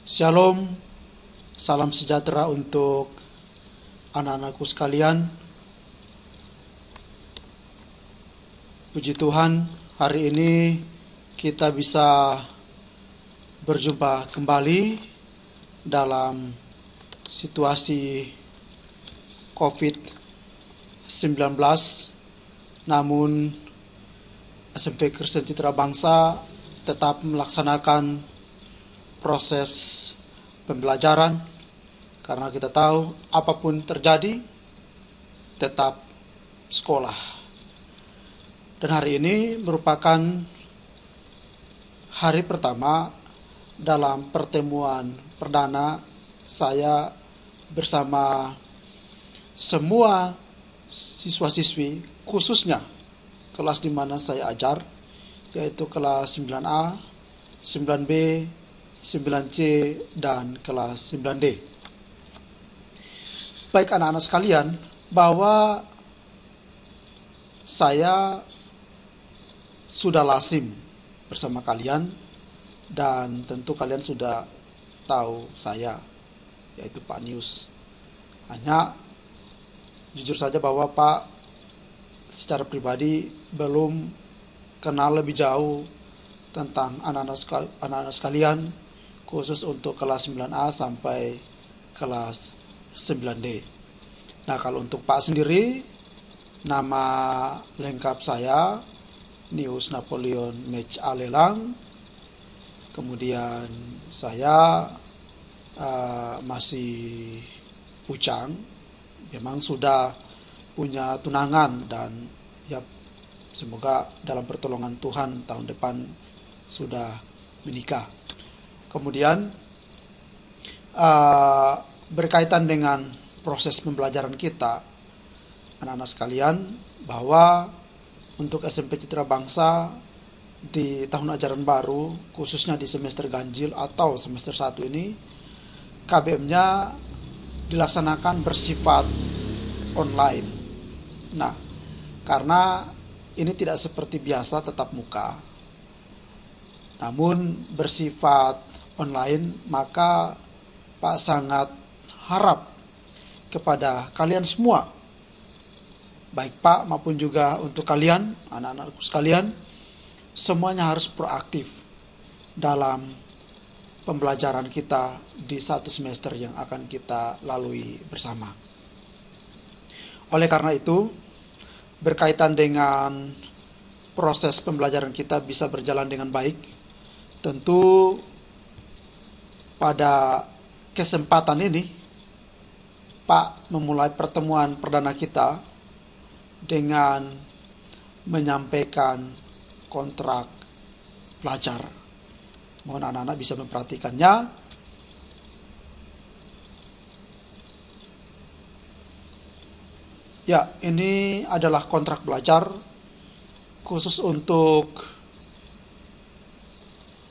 Shalom, salam sejahtera untuk anak-anakku sekalian. Puji Tuhan, hari ini kita bisa berjumpa kembali dalam situasi COVID-19. Namun SMP Kristen Citra Bangsa tetap melaksanakan proses pembelajaran, karena kita tahu apapun terjadi tetap sekolah. Dan hari ini merupakan hari pertama dalam pertemuan perdana saya bersama semua siswa-siswi, khususnya kelas di mana saya ajar, yaitu kelas 9A, 9B, 9C, dan kelas 9D. Baik anak-anak sekalian, bahwa saya sudah lazim bersama kalian, dan tentu kalian sudah tahu saya, yaitu Pak Nius. Hanya jujur saja bahwa Pak secara pribadi belum kenal lebih jauh tentang anak-anak sekalian, khusus untuk kelas 9A sampai kelas 9D. Nah, kalau untuk Pak sendiri, nama lengkap saya Nius Napoleon Mech Alelang. Kemudian saya masih bujang, memang sudah punya tunangan, dan ya semoga dalam pertolongan Tuhan tahun depan sudah menikah. Kemudian berkaitan dengan proses pembelajaran kita, anak-anak sekalian, bahwa untuk SMP Citra Bangsa di tahun ajaran baru, khususnya di semester ganjil atau semester 1 ini, KBM-nya dilaksanakan bersifat online. Nah, karena ini tidak seperti biasa tatap muka, namun bersifat online, maka Pak sangat harap kepada kalian semua, baik Pak maupun juga untuk kalian, anak-anakku sekalian, semuanya harus proaktif dalam pembelajaran kita di satu semester yang akan kita lalui bersama. Oleh karena itu, berkaitan dengan proses pembelajaran kita bisa berjalan dengan baik, tentu pada kesempatan ini Pak memulai pertemuan perdana kita dengan menyampaikan kontrak pelajar. Mohon anak-anak bisa memperhatikannya. Ya, ini adalah kontrak belajar khusus untuk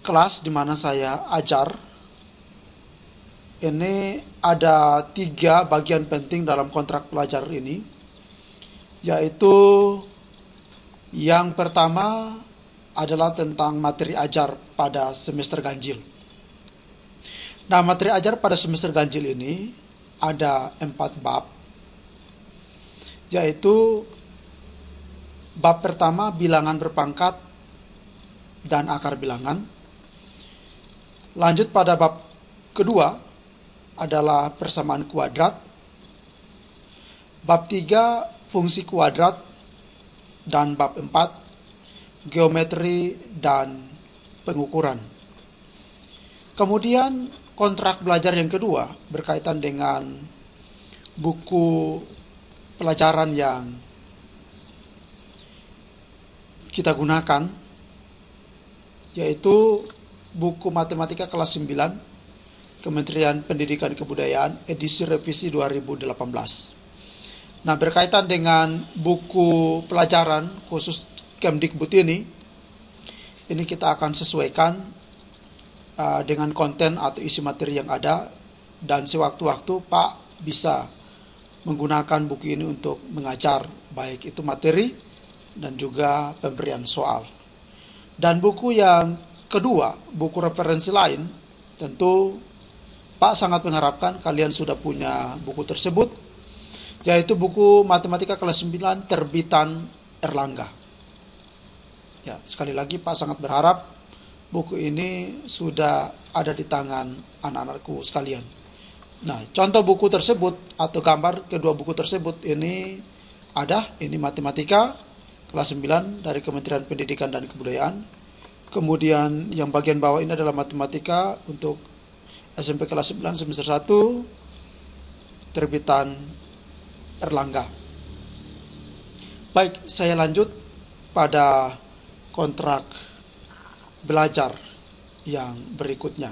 kelas di mana saya ajar. Ini ada 3 bagian penting dalam kontrak pelajar ini, yaitu yang pertama adalah tentang materi ajar pada semester ganjil. Nah, materi ajar pada semester ganjil ini ada 4 bab, yaitu bab pertama bilangan berpangkat dan akar bilangan. Lanjut pada bab kedua adalah persamaan kuadrat. Bab 3 fungsi kuadrat, dan bab 4 geometri dan pengukuran. Kemudian kontrak belajar yang kedua berkaitan dengan buku pelajaran yang kita gunakan, yaitu buku matematika kelas 9 Kementerian Pendidikan dan Kebudayaan edisi revisi 2018. Nah, berkaitan dengan buku pelajaran khusus Kemdikbud ini kita akan sesuaikan dengan konten atau isi materi yang ada, dan sewaktu-waktu Pak bisa menggunakan buku ini untuk mengajar, baik itu materi dan juga pemberian soal. Dan buku yang kedua, buku referensi lain, tentu Pak sangat mengharapkan kalian sudah punya buku tersebut, yaitu buku Matematika kelas 9 terbitan Erlangga. Ya, sekali lagi Pak sangat berharap buku ini sudah ada di tangan anak-anakku sekalian. Nah, contoh buku tersebut atau gambar kedua buku tersebut ini Matematika kelas 9 dari Kementerian Pendidikan dan Kebudayaan. Kemudian yang bagian bawah ini adalah Matematika untuk SMP kelas 9 semester 1 terbitan Erlangga. Baik, saya lanjut pada kontrak belajar yang berikutnya.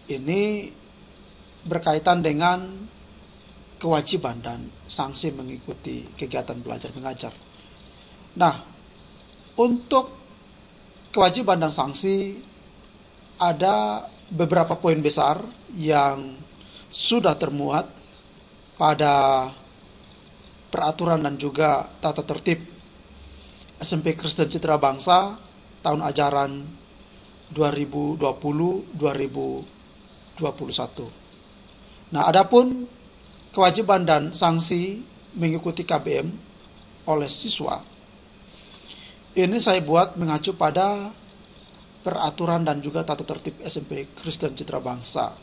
Ini berkaitan dengan kewajiban dan sanksi mengikuti kegiatan belajar mengajar. Nah, untuk kewajiban dan sanksi ada beberapa poin besar yang sudah termuat pada peraturan dan juga tata tertib SMP Kristen Citra Bangsa tahun ajaran 2020-2021. Nah, adapun kewajiban dan sanksi mengikuti KBM oleh siswa, ini saya buat mengacu pada peraturan dan juga tata tertib SMP Kristen Citra Bangsa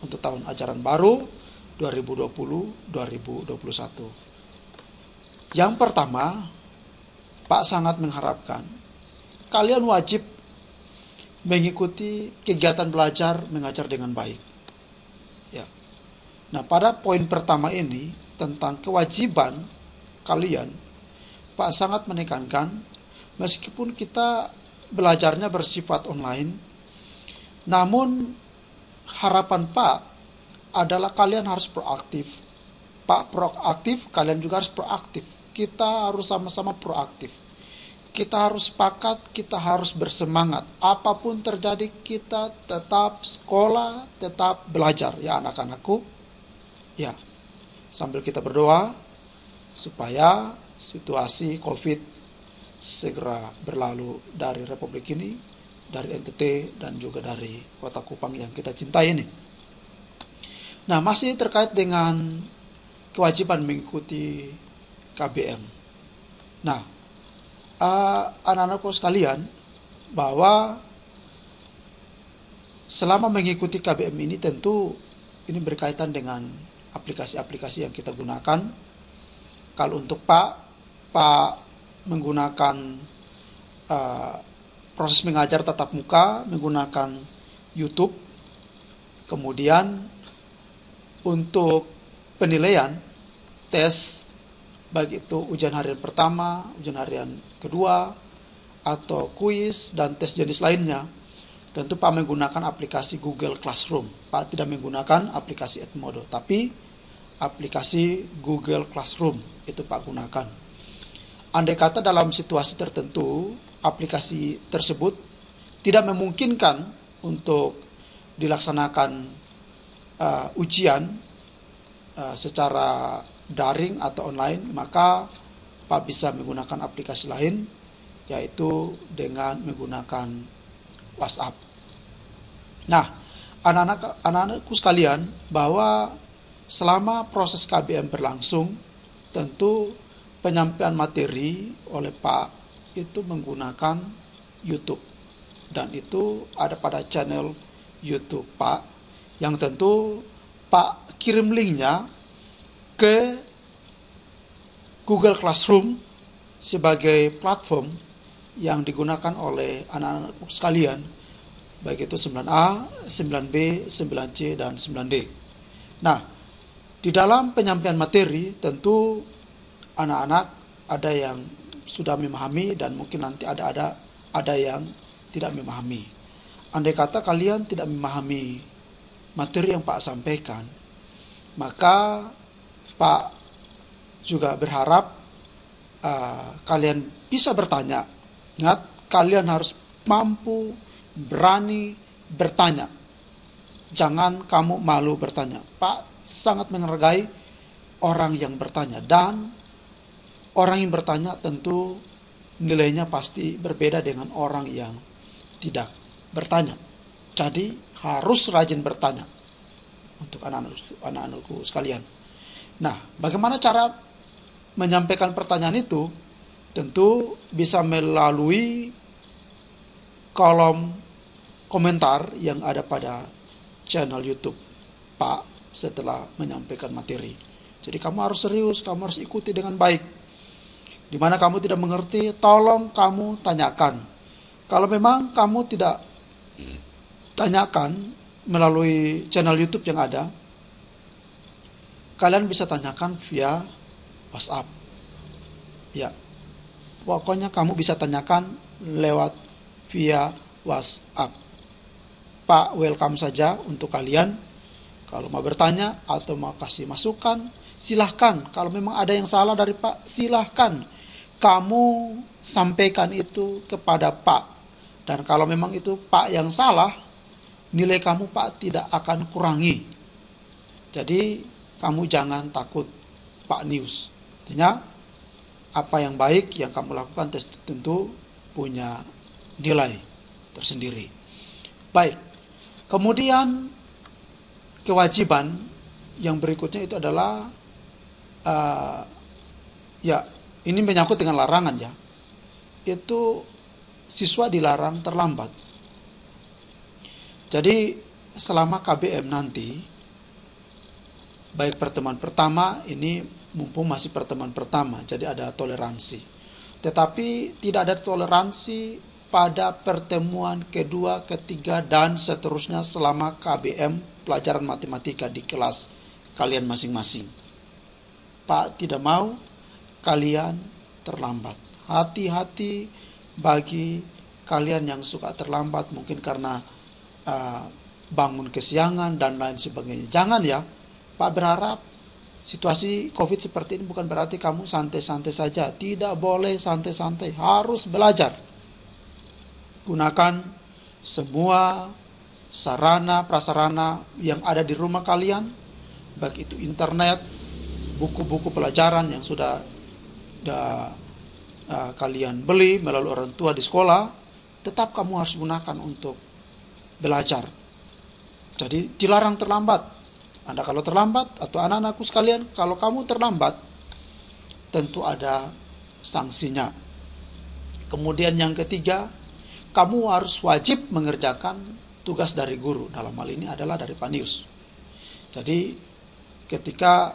untuk tahun ajaran baru 2020-2021. Yang pertama, Pak sangat mengharapkan kalian wajib mengikuti kegiatan belajar mengajar dengan baik. Ya. Nah, pada poin pertama ini tentang kewajiban kalian, Pak sangat menekankan meskipun kita belajarnya bersifat online, namun harapan Pak adalah kalian harus proaktif. Pak proaktif, kalian juga harus proaktif. Kita harus sama-sama proaktif. Kita harus sepakat, kita harus bersemangat. Apapun terjadi, kita tetap sekolah, tetap belajar. Ya anak-anakku, ya sambil kita berdoa supaya situasi COVID segera berlalu dari Republik ini, dari NTT, dan juga dari Kota Kupang yang kita cintai ini. Nah, masih terkait dengan kewajiban mengikuti KBM. Nah, anak-anakku sekalian, bahwa selama mengikuti KBM ini tentu ini berkaitan dengan aplikasi-aplikasi yang kita gunakan. Kalau untuk Pak menggunakan proses mengajar tatap muka menggunakan YouTube. Kemudian untuk penilaian tes, baik itu ujian harian pertama, ujian harian kedua, atau kuis dan tes jenis lainnya, tentu Pak menggunakan aplikasi Google Classroom. Pak tidak menggunakan aplikasi Edmodo, tapi aplikasi Google Classroom itu Pak gunakan. Andai kata dalam situasi tertentu aplikasi tersebut tidak memungkinkan untuk dilaksanakan ujian secara daring atau online, maka Pak bisa menggunakan aplikasi lain, yaitu dengan menggunakan WhatsApp. Nah, anak-anakku sekalian, bahwa selama proses KBM berlangsung, tentu penyampaian materi oleh Pak itu menggunakan YouTube, dan itu ada pada channel YouTube Pak, yang tentu Pak kirim linknya ke Google Classroom sebagai platform yang digunakan oleh anak-anak sekalian, baik itu 9A, 9B, 9C, dan 9D. Nah, di dalam penyampaian materi tentu anak-anak ada yang sudah memahami dan mungkin nanti ada yang tidak memahami. Andai kata kalian tidak memahami materi yang Pak sampaikan, maka Pak juga berharap kalian bisa bertanya. Ingat, kalian harus mampu, berani bertanya. Jangan kamu malu bertanya. Pak sangat menghargai orang yang bertanya, dan orang yang bertanya tentu nilainya pasti berbeda dengan orang yang tidak bertanya. Jadi Harus rajin bertanya untuk anak-anakku sekalian. Nah, bagaimana cara menyampaikan pertanyaan itu? Tentu bisa melalui kolom komentar yang ada pada channel YouTube Pak setelah menyampaikan materi. Jadi kamu harus serius, kamu harus ikuti dengan baik. Di mana kamu tidak mengerti, tolong kamu tanyakan. Kalau memang kamu tidak tanyakan melalui channel YouTube yang ada, kalian bisa tanyakan via WhatsApp. Ya, pokoknya kamu bisa tanyakan lewat via WhatsApp. Pak welcome saja untuk kalian. Kalau mau bertanya atau mau kasih masukan, silahkan. Kalau memang ada yang salah dari Pak, silahkan. Kamu sampaikan itu kepada Pak. Dan kalau memang itu Pak yang salah, nilai kamu Pak tidak akan kurangi. Jadi kamu jangan takut Pak News. Artinya apa yang baik yang kamu lakukan tentu punya nilai tersendiri. Baik. Kemudian kewajiban yang berikutnya itu adalah ini menyangkut dengan larangan ya. Itu siswa dilarang terlambat. Jadi selama KBM nanti, baik pertemuan pertama, ini mumpung masih pertemuan pertama, jadi ada toleransi. Tetapi tidak ada toleransi pada pertemuan kedua, ketiga, dan seterusnya selama KBM pelajaran matematika di kelas kalian masing-masing. Pak tidak mau kalian terlambat. Hati-hati bagi kalian yang suka terlambat, mungkin karena bangun kesiangan dan lain sebagainya. Jangan ya, Pak berharap situasi COVID seperti ini bukan berarti kamu santai-santai saja. Tidak boleh santai-santai, harus belajar. Gunakan semua sarana prasarana yang ada di rumah kalian, baik itu internet, buku-buku pelajaran yang sudah kalian beli melalui orang tua di sekolah, tetap kamu harus gunakan untuk belajar. Jadi dilarang terlambat. Anda kalau terlambat, atau anak-anakku sekalian, kalau kamu terlambat, tentu ada sanksinya. Kemudian yang ketiga, kamu harus wajib mengerjakan tugas dari guru. Dalam hal ini adalah dari Panius. Jadi ketika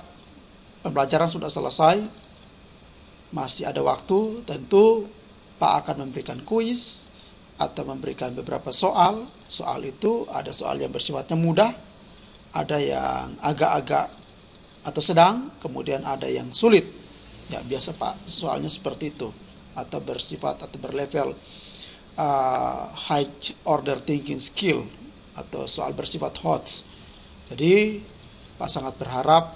pembelajaran sudah selesai, masih ada waktu, tentu Pak akan memberikan kuis atau memberikan beberapa soal. Soal itu ada soal yang bersifatnya mudah, ada yang agak-agak atau sedang, kemudian ada yang sulit. Ya, biasa Pak soalnya seperti itu, atau bersifat atau berlevel high order thinking skill, atau soal bersifat HOTS. Jadi Pak sangat berharap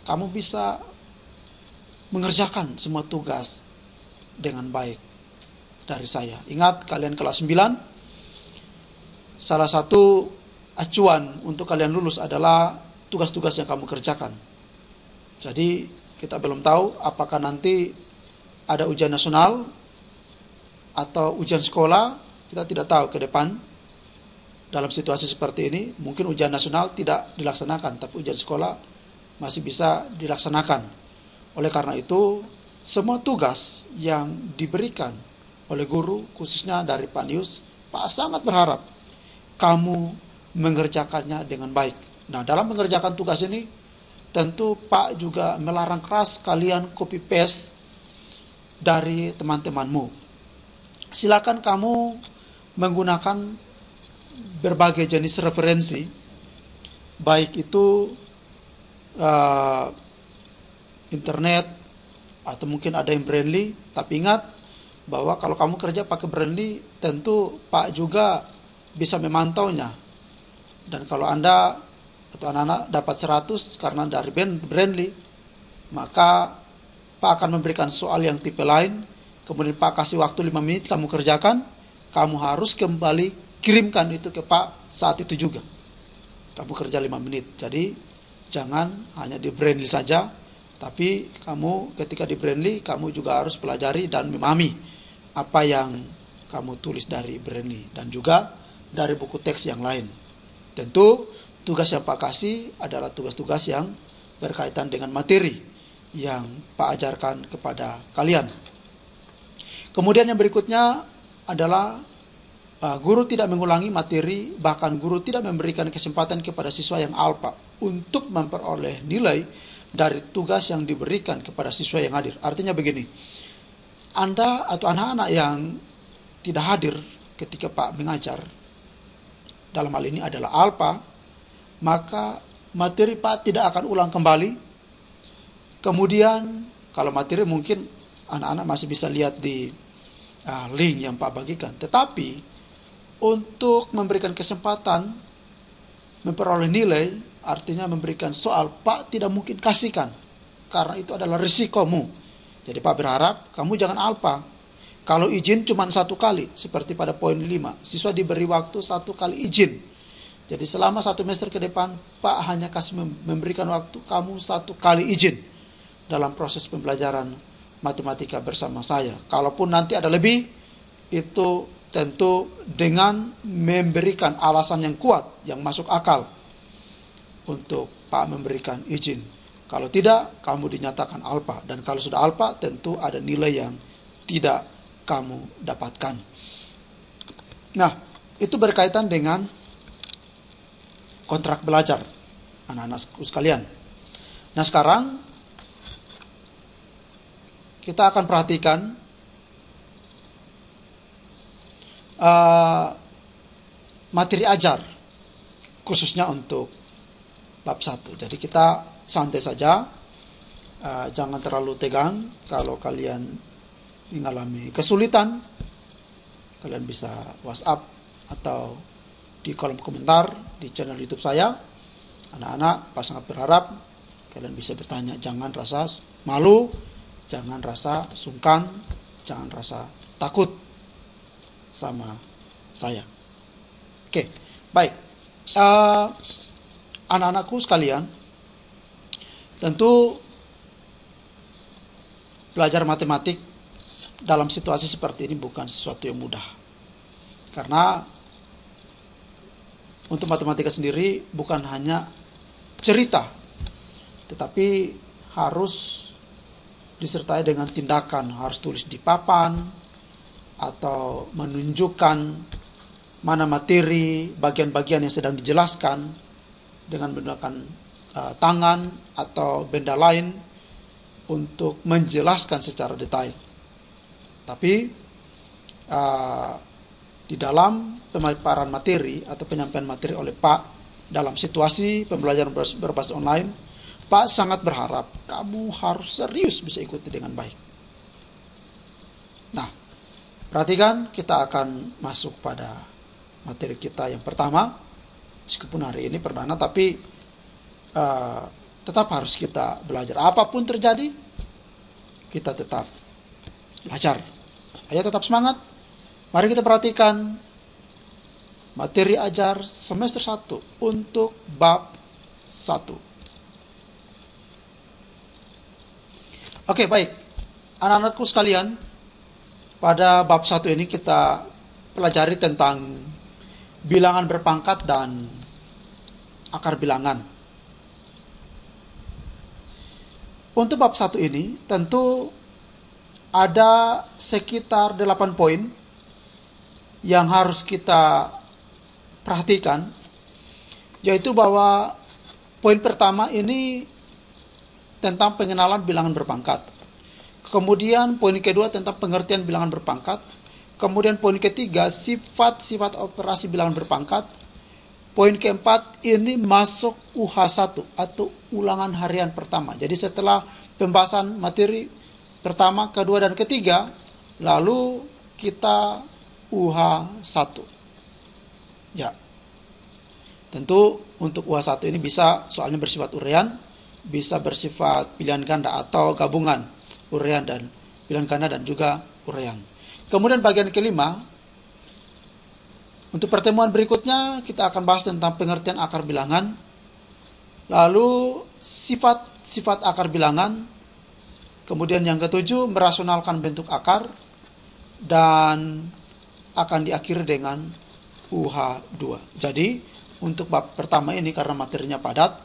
kamu bisa mengerjakan semua tugas dengan baik dari saya. Ingat, kalian kelas 9, salah satu acuan untuk kalian lulus adalah tugas-tugas yang kamu kerjakan. Jadi kita belum tahu apakah nanti ada ujian nasional atau ujian sekolah, kita tidak tahu ke depan. Dalam situasi seperti ini, mungkin ujian nasional tidak dilaksanakan, tapi ujian sekolah masih bisa dilaksanakan. Oleh karena itu, semua tugas yang diberikan oleh guru, khususnya dari Panius, Pak sangat berharap kamu mengerjakannya dengan baik. Nah, dalam mengerjakan tugas ini, tentu Pak juga melarang keras kalian copy paste dari teman-temanmu. Silakan kamu menggunakan berbagai jenis referensi, baik itu internet atau mungkin ada yang Brainly. Tapi ingat bahwa kalau kamu kerja pakai Brainly, tentu Pak juga bisa memantaunya. Dan kalau Anda atau anak-anak dapat 100 karena dari Brainly, maka Pak akan memberikan soal yang tipe lain, kemudian Pak kasih waktu 5 menit kamu kerjakan, kamu harus kembali kirimkan itu ke Pak saat itu juga. Kamu kerja 5 menit. Jadi jangan hanya di Brainly saja, tapi kamu ketika di Brainly, kamu juga harus pelajari dan memahami apa yang kamu tulis dari Brainly dan juga dari buku teks yang lain. Tentu tugas yang Pak kasih adalah tugas-tugas yang berkaitan dengan materi yang Pak ajarkan kepada kalian. Kemudian yang berikutnya adalah guru tidak mengulangi materi, bahkan guru tidak memberikan kesempatan kepada siswa yang alpa untuk memperoleh nilai dari tugas yang diberikan kepada siswa yang hadir. Artinya begini, Anda atau anak-anak yang tidak hadir ketika Pak mengajar, dalam hal ini adalah alpa, maka materi Pak tidak akan ulang kembali. Kemudian kalau materi mungkin anak-anak masih bisa lihat di link yang Pak bagikan. Tetapi untuk memberikan kesempatan memperoleh nilai, artinya memberikan soal, Pak tidak mungkin kasihkan. Karena itu adalah risikomu. Jadi Pak berharap kamu jangan alpa. Kalau izin cuma 1 kali, seperti pada poin 5. Siswa diberi waktu 1 kali izin. Jadi selama 1 semester ke depan, Pak hanya kasih memberikan waktu kamu 1 kali izin dalam proses pembelajaran matematika bersama saya. Kalaupun nanti ada lebih, itu tentu dengan memberikan alasan yang kuat, yang masuk akal untuk Pak memberikan izin. Kalau tidak, kamu dinyatakan alpa. Dan kalau sudah alpa, tentu ada nilai yang tidak kamu dapatkan. Nah, itu berkaitan dengan kontrak belajar, anak-anakku sekalian. Nah, sekarang kita akan perhatikan materi ajar, khususnya untuk bab 1. Jadi kita santai saja, jangan terlalu tegang. Kalau kalian mengalami kesulitan, kalian bisa WhatsApp atau di kolom komentar di channel YouTube saya. Anak-anak, Pak sangat berharap kalian bisa bertanya. Jangan rasa malu, jangan rasa sungkan, jangan rasa takut sama saya. Oke, baik. Anak-anakku sekalian, tentu belajar matematik dalam situasi seperti ini bukan sesuatu yang mudah. Karena untuk matematika sendiri bukan hanya cerita, tetapi harus disertai dengan tindakan. Harus tulis di papan atau menunjukkan mana materi, bagian-bagian yang sedang dijelaskan dengan menggunakan tangan atau benda lain untuk menjelaskan secara detail. Tapi di dalam pemaparan materi atau penyampaian materi oleh Pak dalam situasi pembelajaran berbasis online, Pak sangat berharap kamu harus serius bisa ikuti dengan baik. Nah, perhatikan, kita akan masuk pada materi kita yang pertama. Meskipun hari ini perdana, tapi tetap harus kita belajar. Apapun terjadi, kita tetap belajar. Ayo tetap semangat. Mari kita perhatikan materi ajar semester 1 untuk bab 1. Oke, baik. Anak-anakku sekalian, pada bab 1 ini kita pelajari tentang bilangan berpangkat dan akar bilangan. Untuk bab 1 ini tentu ada sekitar 8 poin yang harus kita perhatikan, yaitu bahwa poin pertama ini tentang pengenalan bilangan berpangkat. Kemudian poin kedua tentang pengertian bilangan berpangkat. Kemudian poin ketiga sifat-sifat operasi bilangan berpangkat. Poin keempat ini masuk UH1 atau ulangan harian pertama. Jadi setelah pembahasan materi pertama, kedua, dan ketiga, lalu kita UH1. Ya, tentu untuk UH1 ini bisa soalnya bersifat urean, bisa bersifat pilihan ganda atau gabungan urean dan pilihan ganda dan juga urean. Kemudian bagian kelima, untuk pertemuan berikutnya kita akan bahas tentang pengertian akar bilangan, lalu sifat-sifat akar bilangan. Kemudian yang ketujuh, merasionalkan bentuk akar, dan akan diakhiri dengan UH2. Jadi untuk bab pertama ini karena materinya padat,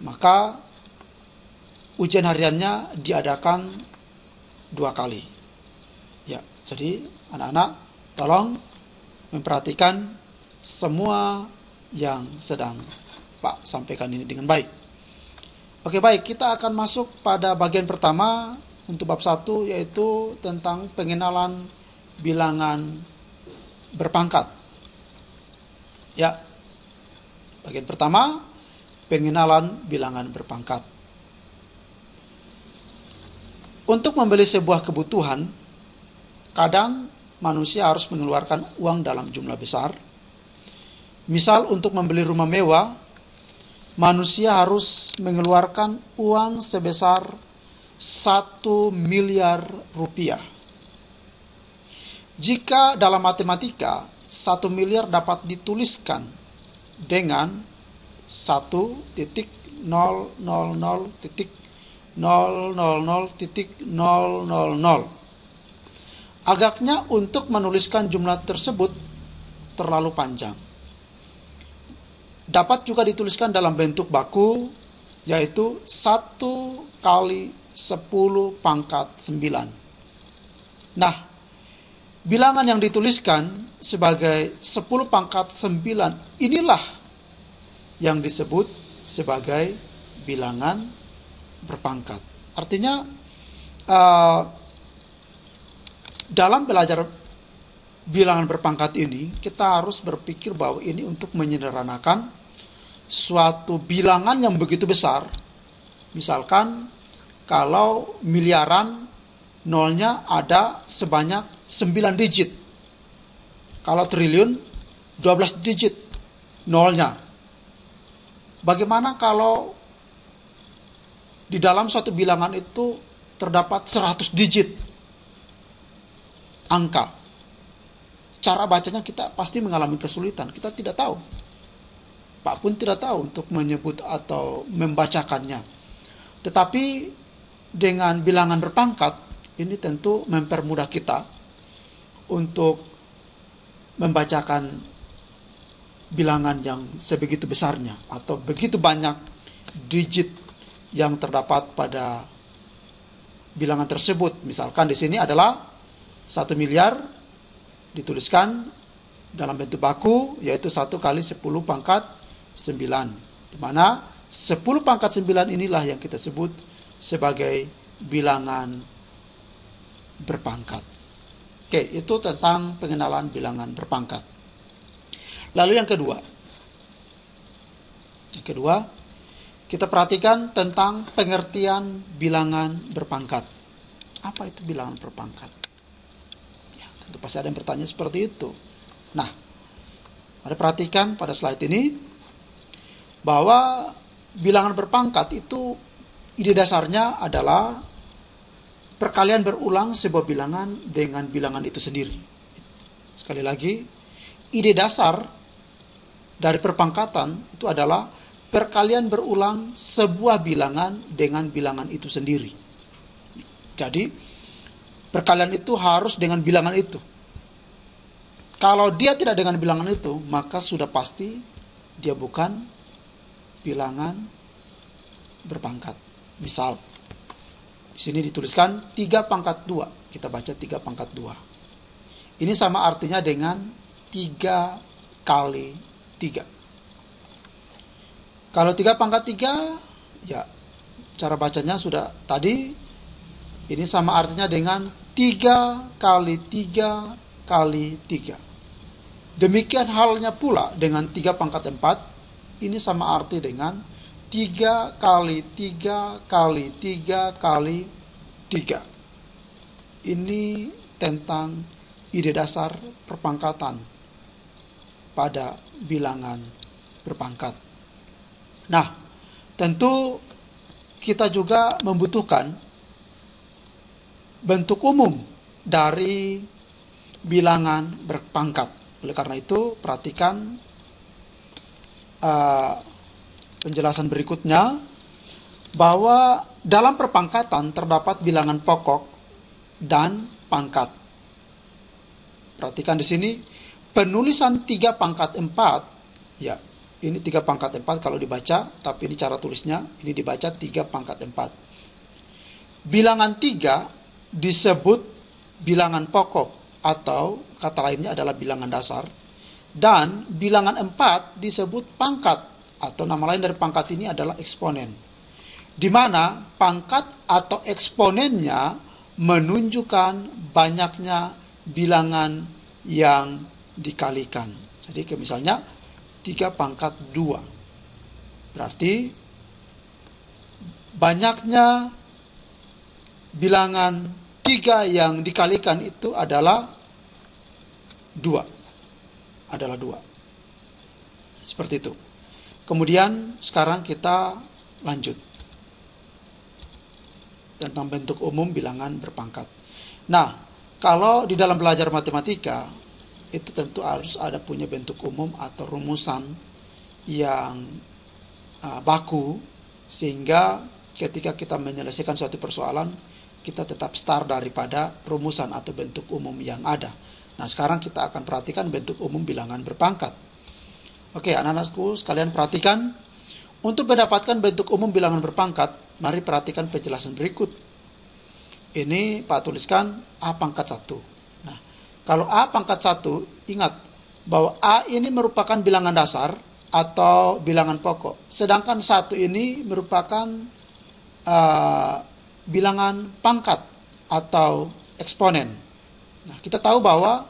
maka ujian hariannya diadakan 2 kali. Ya, jadi anak-anak tolong memperhatikan semua yang sedang Pak sampaikan ini dengan baik. Oke, baik, kita akan masuk pada bagian pertama untuk bab 1, yaitu tentang pengenalan bilangan berpangkat. Ya, bagian pertama, pengenalan bilangan berpangkat. Untuk membeli sebuah kebutuhan, kadang manusia harus mengeluarkan uang dalam jumlah besar. Misal untuk membeli rumah mewah, manusia harus mengeluarkan uang sebesar 1 miliar rupiah. Jika dalam matematika 1 miliar dapat dituliskan dengan 1.000.000.000, agaknya untuk menuliskan jumlah tersebut terlalu panjang. Dapat juga dituliskan dalam bentuk baku, yaitu 1 kali 10 pangkat 9. Nah, bilangan yang dituliskan sebagai 10 pangkat 9 inilah yang disebut sebagai bilangan berpangkat. Artinya, dalam belajar bilangan berpangkat ini, kita harus berpikir bahwa ini untuk menyederhanakan suatu bilangan yang begitu besar. Misalkan kalau miliaran, nolnya ada sebanyak 9 digit. Kalau triliun, 12 digit nolnya. Bagaimana kalau di dalam suatu bilangan itu terdapat 100 digit angka? Cara bacanya kita pasti mengalami kesulitan. Kita tidak tahu. Pak pun tidak tahu untuk menyebut atau membacakannya. Tetapi dengan bilangan berpangkat, ini tentu mempermudah kita untuk membacakan bilangan yang sebegitu besarnya atau begitu banyak digit yang terdapat pada bilangan tersebut. Misalkan di sini adalah 1 miliar dituliskan dalam bentuk baku, yaitu 1 kali 10 pangkat 9, di mana 10 pangkat 9 inilah yang kita sebut sebagai bilangan berpangkat. Oke, itu tentang pengenalan bilangan berpangkat. Lalu yang kedua, kita perhatikan tentang pengertian bilangan berpangkat. Apa itu bilangan berpangkat? Ya, tentu pasti ada yang bertanya seperti itu. Nah, mari perhatikan pada slide ini bahwa bilangan berpangkat itu ide dasarnya adalah perkalian berulang sebuah bilangan dengan bilangan itu sendiri. Sekali lagi, ide dasar dari perpangkatan itu adalah perkalian berulang sebuah bilangan dengan bilangan itu sendiri. Jadi, perkalian itu harus dengan bilangan itu. Kalau dia tidak dengan bilangan itu, maka sudah pasti dia bukan bilangan berpangkat. Misal, di sini dituliskan 3 pangkat 2. Kita baca 3 pangkat 2. Ini sama artinya dengan 3 kali 3. Kalau 3 pangkat 3, ya cara bacanya sudah tadi. Ini sama artinya dengan 3 kali 3 kali 3. Demikian halnya pula dengan 3 pangkat 4. Ini sama arti dengan 3 kali 3 kali 3 kali 3. Ini tentang ide dasar perpangkatan pada bilangan berpangkat. Nah, tentu kita juga membutuhkan bentuk umum dari bilangan berpangkat. Oleh karena itu, perhatikan penjelasan berikutnya, bahwa dalam perpangkatan terdapat bilangan pokok dan pangkat. Perhatikan di sini, penulisan 3 pangkat 4, ya, ini 3 pangkat 4 kalau dibaca, tapi ini cara tulisnya, ini dibaca 3 pangkat 4. Bilangan 3 disebut bilangan pokok atau kata lainnya adalah bilangan dasar. Dan bilangan 4 disebut pangkat atau nama lain dari pangkat ini adalah eksponen. Di mana pangkat atau eksponennya menunjukkan banyaknya bilangan yang dikalikan. Jadi misalnya 3 pangkat 2. Berarti banyaknya bilangan 3 yang dikalikan itu adalah 2. Adalah 2. Seperti itu. Kemudian sekarang kita lanjut. Tentang bentuk umum bilangan berpangkat. Nah, kalau di dalam belajar matematika, itu tentu harus ada punya bentuk umum atau rumusan yang baku, sehingga ketika kita menyelesaikan suatu persoalan, kita tetap start daripada rumusan atau bentuk umum yang ada. Nah, sekarang kita akan perhatikan bentuk umum bilangan berpangkat. Oke, anak-anakku sekalian perhatikan. Untuk mendapatkan bentuk umum bilangan berpangkat, mari perhatikan penjelasan berikut. Ini Pak tuliskan A pangkat 1. Nah, kalau A pangkat 1, ingat bahwa A ini merupakan bilangan dasar atau bilangan pokok. Sedangkan 1 ini merupakan bilangan pangkat atau eksponen. Nah, kita tahu bahwa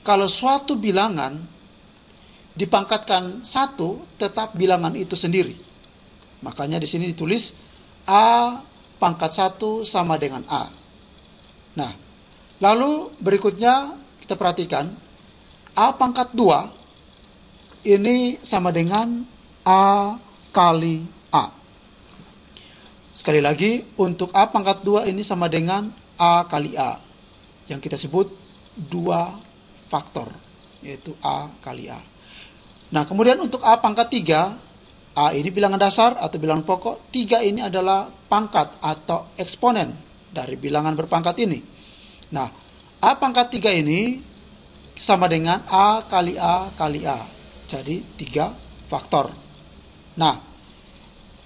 kalau suatu bilangan dipangkatkan 1, tetap bilangan itu sendiri. Makanya di sini ditulis A pangkat 1 sama dengan A. Nah, lalu berikutnya kita perhatikan A pangkat 2 ini sama dengan A kali A. Sekali lagi, untuk A pangkat 2 ini sama dengan A kali A, yang kita sebut 2 faktor, yaitu A kali A. Nah, kemudian untuk A pangkat 3, A ini bilangan dasar atau bilangan pokok, 3 ini adalah pangkat atau eksponen dari bilangan berpangkat ini. Nah, A pangkat 3 ini sama dengan A kali A kali A. Jadi 3 faktor. Nah,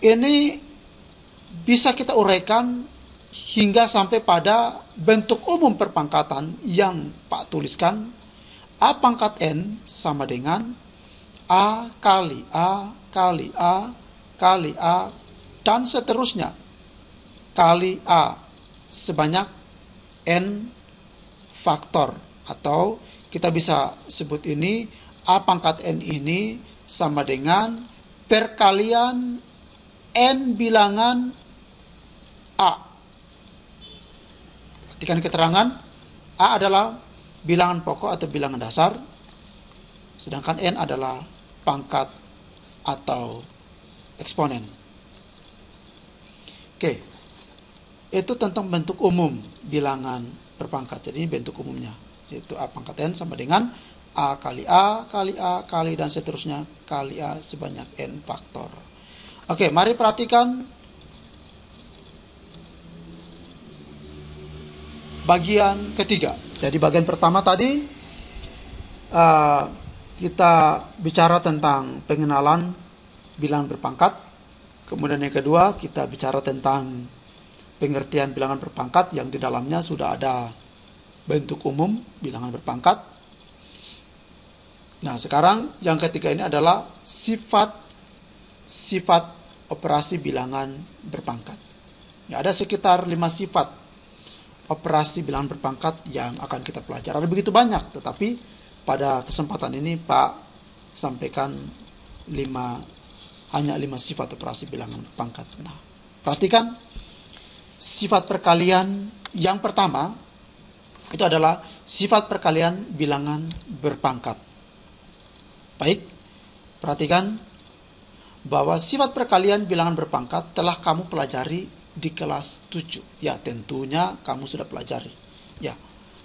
ini bisa kita uraikan hingga sampai pada bentuk umum perpangkatan yang Pak tuliskan. A pangkat N sama dengan A kali A kali A kali A dan seterusnya kali A sebanyak N faktor, atau kita bisa sebut ini A pangkat N ini sama dengan perkalian N bilangan A. Perhatikan keterangan, A adalah bilangan pokok atau bilangan dasar, sedangkan N adalah pangkat atau eksponen. Oke, itu tentang bentuk umum bilangan berpangkat. Jadi ini bentuk umumnya, yaitu A pangkat N sama dengan A kali A kali A kali dan seterusnya kali A sebanyak N faktor. Oke, mari perhatikan bagian ketiga. Jadi bagian pertama tadi kita bicara tentang pengenalan bilangan berpangkat. Kemudian yang kedua, kita bicara tentang pengertian bilangan berpangkat yang di dalamnya sudah ada bentuk umum bilangan berpangkat. Nah, sekarang yang ketiga ini adalah sifat operasi bilangan berpangkat. Ya, ada sekitar 5 sifat operasi bilangan berpangkat yang akan kita pelajari. Ada begitu banyak, tetapi pada kesempatan ini Pak sampaikan hanya 5 sifat operasi bilangan berpangkat. Nah, perhatikan sifat perkalian yang pertama itu adalah sifat perkalian bilangan berpangkat. Baik, perhatikan bahwa sifat perkalian bilangan berpangkat telah kamu pelajari di kelas 7. Ya, tentunya kamu sudah pelajari. Ya,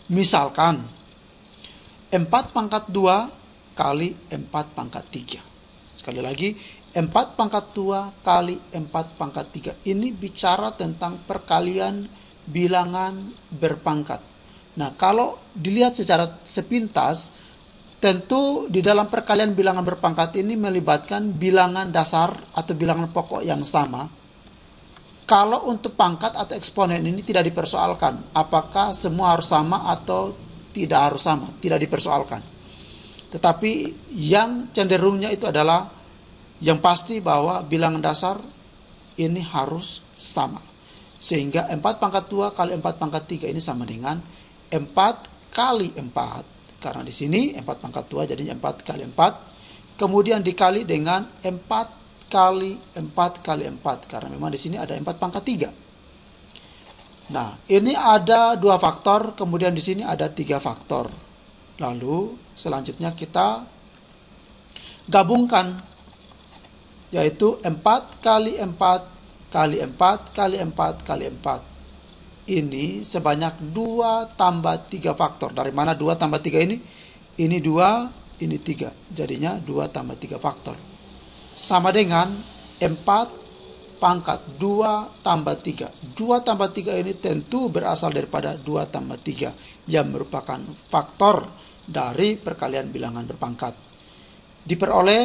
misalkan 4 pangkat 2 kali 4 pangkat 3. Sekali lagi, 4 pangkat 2 kali 4 pangkat 3. Ini bicara tentang perkalian bilangan berpangkat. Nah, kalau dilihat secara sepintas, tentu di dalam perkalian bilangan berpangkat ini melibatkan bilangan dasar atau bilangan pokok yang sama. Kalau untuk pangkat atau eksponen ini tidak dipersoalkan, apakah semua harus sama atau tidak harus sama, tidak dipersoalkan. Tetapi yang cenderungnya itu adalah yang pasti bahwa bilangan dasar ini harus sama. Sehingga 4 pangkat 2 kali 4 pangkat 3 ini sama dengan 4 kali 4. Karena di sini 4 pangkat 2 jadinya 4 kali 4. Kemudian dikali dengan 4 kali 4 kali 4. Karena memang di sini ada 4 pangkat 3. Nah, ini ada 2 faktor, kemudian di sini ada 3 faktor. Lalu selanjutnya kita gabungkan, yaitu 4 kali 4 kali 4 kali 4 kali 4. Ini sebanyak 2 tambah 3 faktor. Dari mana 2 tambah 3 ini? Ini 2, ini 3. Jadinya 2 tambah 3 faktor. Sama dengan 4 pangkat 2 tambah 3. 2 tambah 3 ini tentu berasal daripada 2 tambah 3. Yang merupakan faktor dari perkalian bilangan berpangkat. Diperoleh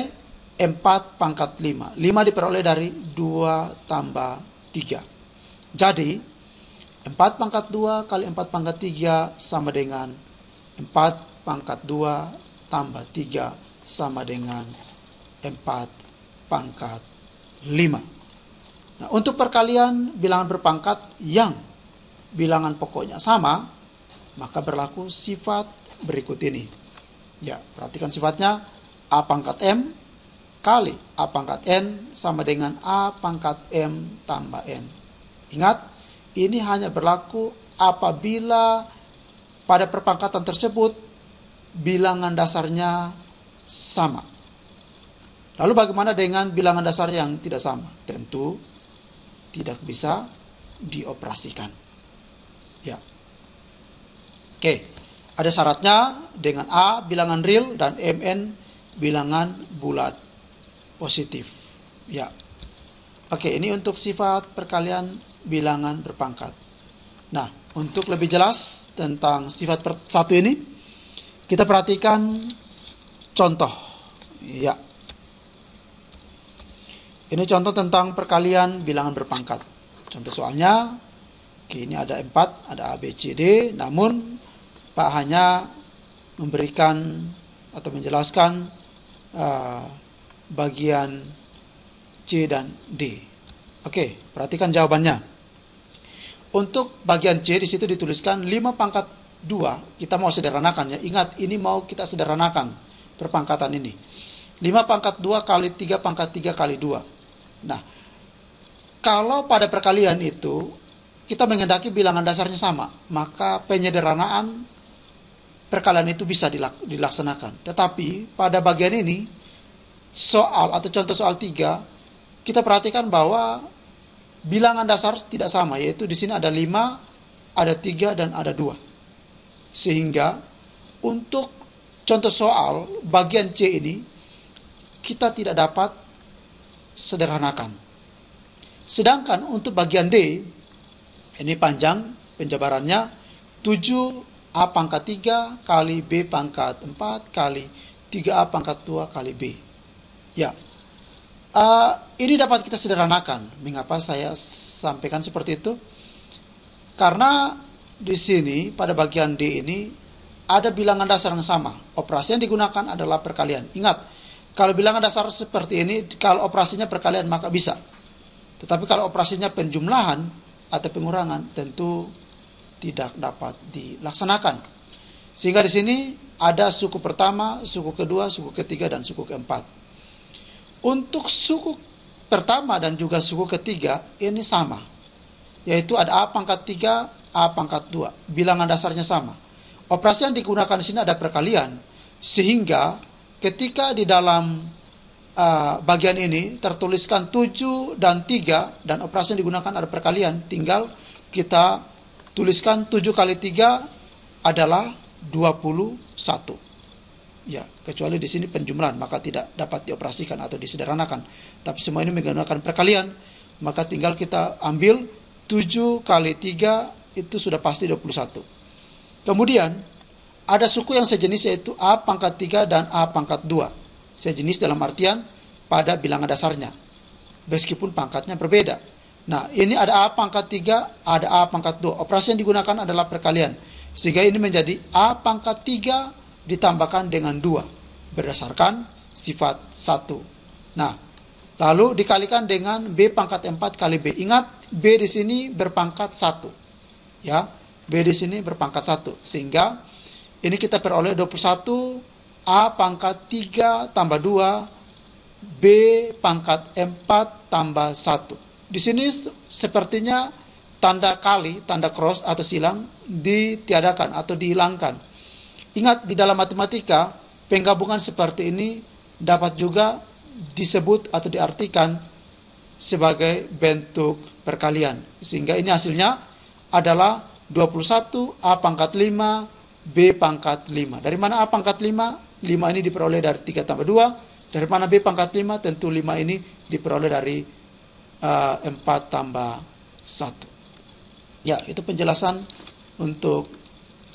4 pangkat 5. 5 diperoleh dari 2 tambah 3. Jadi 4 pangkat 2 kali 4 pangkat 3 sama dengan 4 pangkat 2 tambah 3 sama dengan 4 pangkat 5. Nah, untuk perkalian bilangan berpangkat yang bilangan pokoknya sama, maka berlaku sifat berikut ini. Ya, perhatikan sifatnya. A pangkat M kali A pangkat N sama dengan A pangkat M tambah N. Ingat, ini hanya berlaku apabila pada perpangkatan tersebut bilangan dasarnya sama. Lalu bagaimana dengan bilangan dasar yang tidak sama? Tentu tidak bisa dioperasikan. Ya. Oke, ada syaratnya dengan A bilangan real dan MN bilangan bulat positif. Ya. Oke, ini untuk sifat perkalian bilangan berpangkat. Nah, untuk lebih jelas tentang sifat satu ini, kita perhatikan contoh. Ya. Ini contoh tentang perkalian bilangan berpangkat. Contoh soalnya, oke, ini ada 4, ada A, B, C, D, namun Pak hanya memberikan atau menjelaskan bagian C dan D. Oke, perhatikan jawabannya. Untuk bagian C di situ dituliskan 5 pangkat 2. Kita mau sederhanakan ya. Ingat, ini mau kita sederhanakan perpangkatan ini. 5 pangkat 2 kali 3 pangkat 3 kali 2. Nah, kalau pada perkalian itu kita menghendaki bilangan dasarnya sama, maka penyederhanaan perkalian itu bisa dilaksanakan. Tetapi pada bagian ini soal atau contoh soal 3, kita perhatikan bahwa bilangan dasar tidak sama, yaitu di sini ada 5, ada 3 dan ada 2. Sehingga untuk contoh soal bagian C ini kita tidak dapat sederhanakan. Sedangkan untuk bagian D ini panjang penjabarannya 7 A pangkat 3 kali B pangkat 4 kali 3A pangkat 2 kali B. Ya, ini dapat kita sederhanakan. Mengapa saya sampaikan seperti itu? Karena di sini pada bagian D ini ada bilangan dasar yang sama. Operasi yang digunakan adalah perkalian. Ingat, kalau bilangan dasar seperti ini, kalau operasinya perkalian maka bisa. Tetapi kalau operasinya penjumlahan atau pengurangan, tentu tidak dapat dilaksanakan. Sehingga di sini ada suku pertama, suku kedua, suku ketiga, dan suku keempat. Untuk suku pertama dan juga suku ketiga ini sama, yaitu ada A pangkat 3, A pangkat 2. Bilangan dasarnya sama. Operasi yang digunakan di sini ada perkalian, sehingga ketika di dalam bagian ini tertuliskan 7 dan 3 dan operasi yang digunakan ada perkalian, tinggal kita tuliskan 7 kali 3 adalah 21. Ya, kecuali di sini penjumlahan, maka tidak dapat dioperasikan atau disederhanakan. Tapi semua ini menggunakan perkalian, maka tinggal kita ambil 7 kali 3 itu sudah pasti 21. Kemudian ada suku yang sejenis, yaitu A pangkat 3 dan A pangkat 2. Sejenis dalam artian pada bilangan dasarnya, meskipun pangkatnya berbeda. Nah, ini ada A pangkat 3, ada A pangkat 2. Operasi yang digunakan adalah perkalian. Sehingga ini menjadi A pangkat 3 ditambahkan dengan 2 berdasarkan sifat 1. Nah, lalu dikalikan dengan B pangkat 4 kali B. Ingat, B di sini berpangkat 1. Ya, B di sini berpangkat 1. Sehingga ini kita peroleh 21 A pangkat 3 tambah 2 B pangkat 4 tambah 1. Di sini sepertinya tanda kali, tanda cross atau silang ditiadakan atau dihilangkan. Ingat, di dalam matematika, penggabungan seperti ini dapat juga disebut atau diartikan sebagai bentuk perkalian. Sehingga ini hasilnya adalah 21 A pangkat 5 B pangkat 5. Dari mana A pangkat 5? 5 ini diperoleh dari 3 tambah 2. Dari mana B pangkat 5? Tentu 5 ini diperoleh dari 4 tambah 1. Ya, itu penjelasan untuk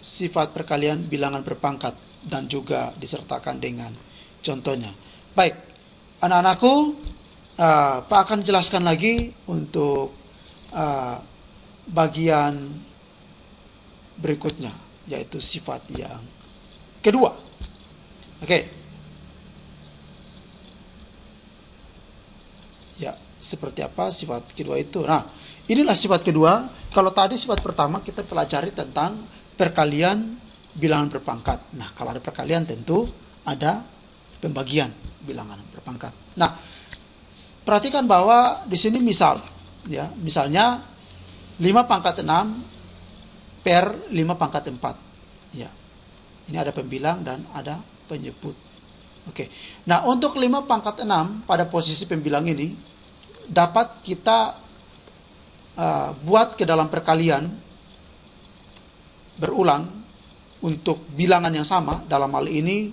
sifat perkalian bilangan berpangkat dan juga disertakan dengan contohnya. Baik, anak-anakku, Pak akan jelaskan lagi untuk bagian berikutnya, yaitu sifat yang kedua. Oke. Ya, seperti apa sifat kedua itu? Nah, inilah sifat kedua. Kalau tadi sifat pertama kita pelajari tentang perkalian bilangan berpangkat. Nah, kalau ada perkalian tentu ada pembagian bilangan berpangkat. Nah, perhatikan bahwa di sini misal, ya, misalnya 5 pangkat 6 per 5 pangkat 4. Ya. Ini ada pembilang dan ada penyebut. Oke. Nah, untuk 5 pangkat 6 pada posisi pembilang ini dapat kita buat ke dalam perkalian berulang untuk bilangan yang sama. Dalam hal ini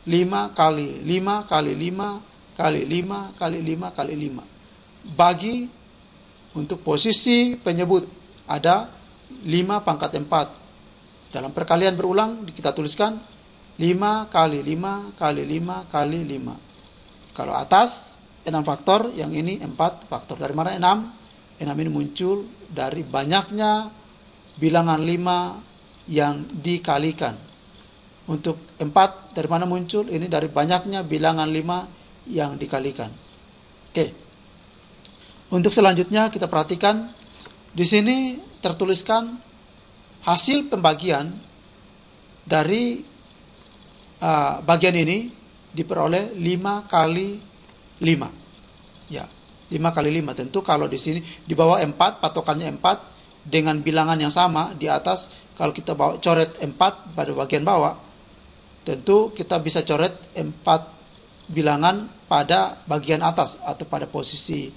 5 kali 5 kali 5 kali 5 kali 5 kali 5. Bagi untuk posisi penyebut ada 5 pangkat 4. Dalam perkalian berulang kita tuliskan 5 kali 5 kali 5 kali 5. Kalau atas 6 faktor, yang ini 4 faktor. Dari mana 6? 6 ini muncul dari banyaknya bilangan 5 yang dikalikan. Untuk 4 dari mana muncul? Ini dari banyaknya bilangan 5 yang dikalikan. Oke. Untuk selanjutnya kita perhatikan di sini tertuliskan hasil pembagian dari bagian ini diperoleh 5 kali 5. Ya, 5 kali 5. Tentu kalau di sini di bawah 4, patokannya 4 dengan bilangan yang sama di atas. Kalau kita bawa coret 4 pada bagian bawah, tentu kita bisa coret 4 bilangan pada bagian atas atau pada posisi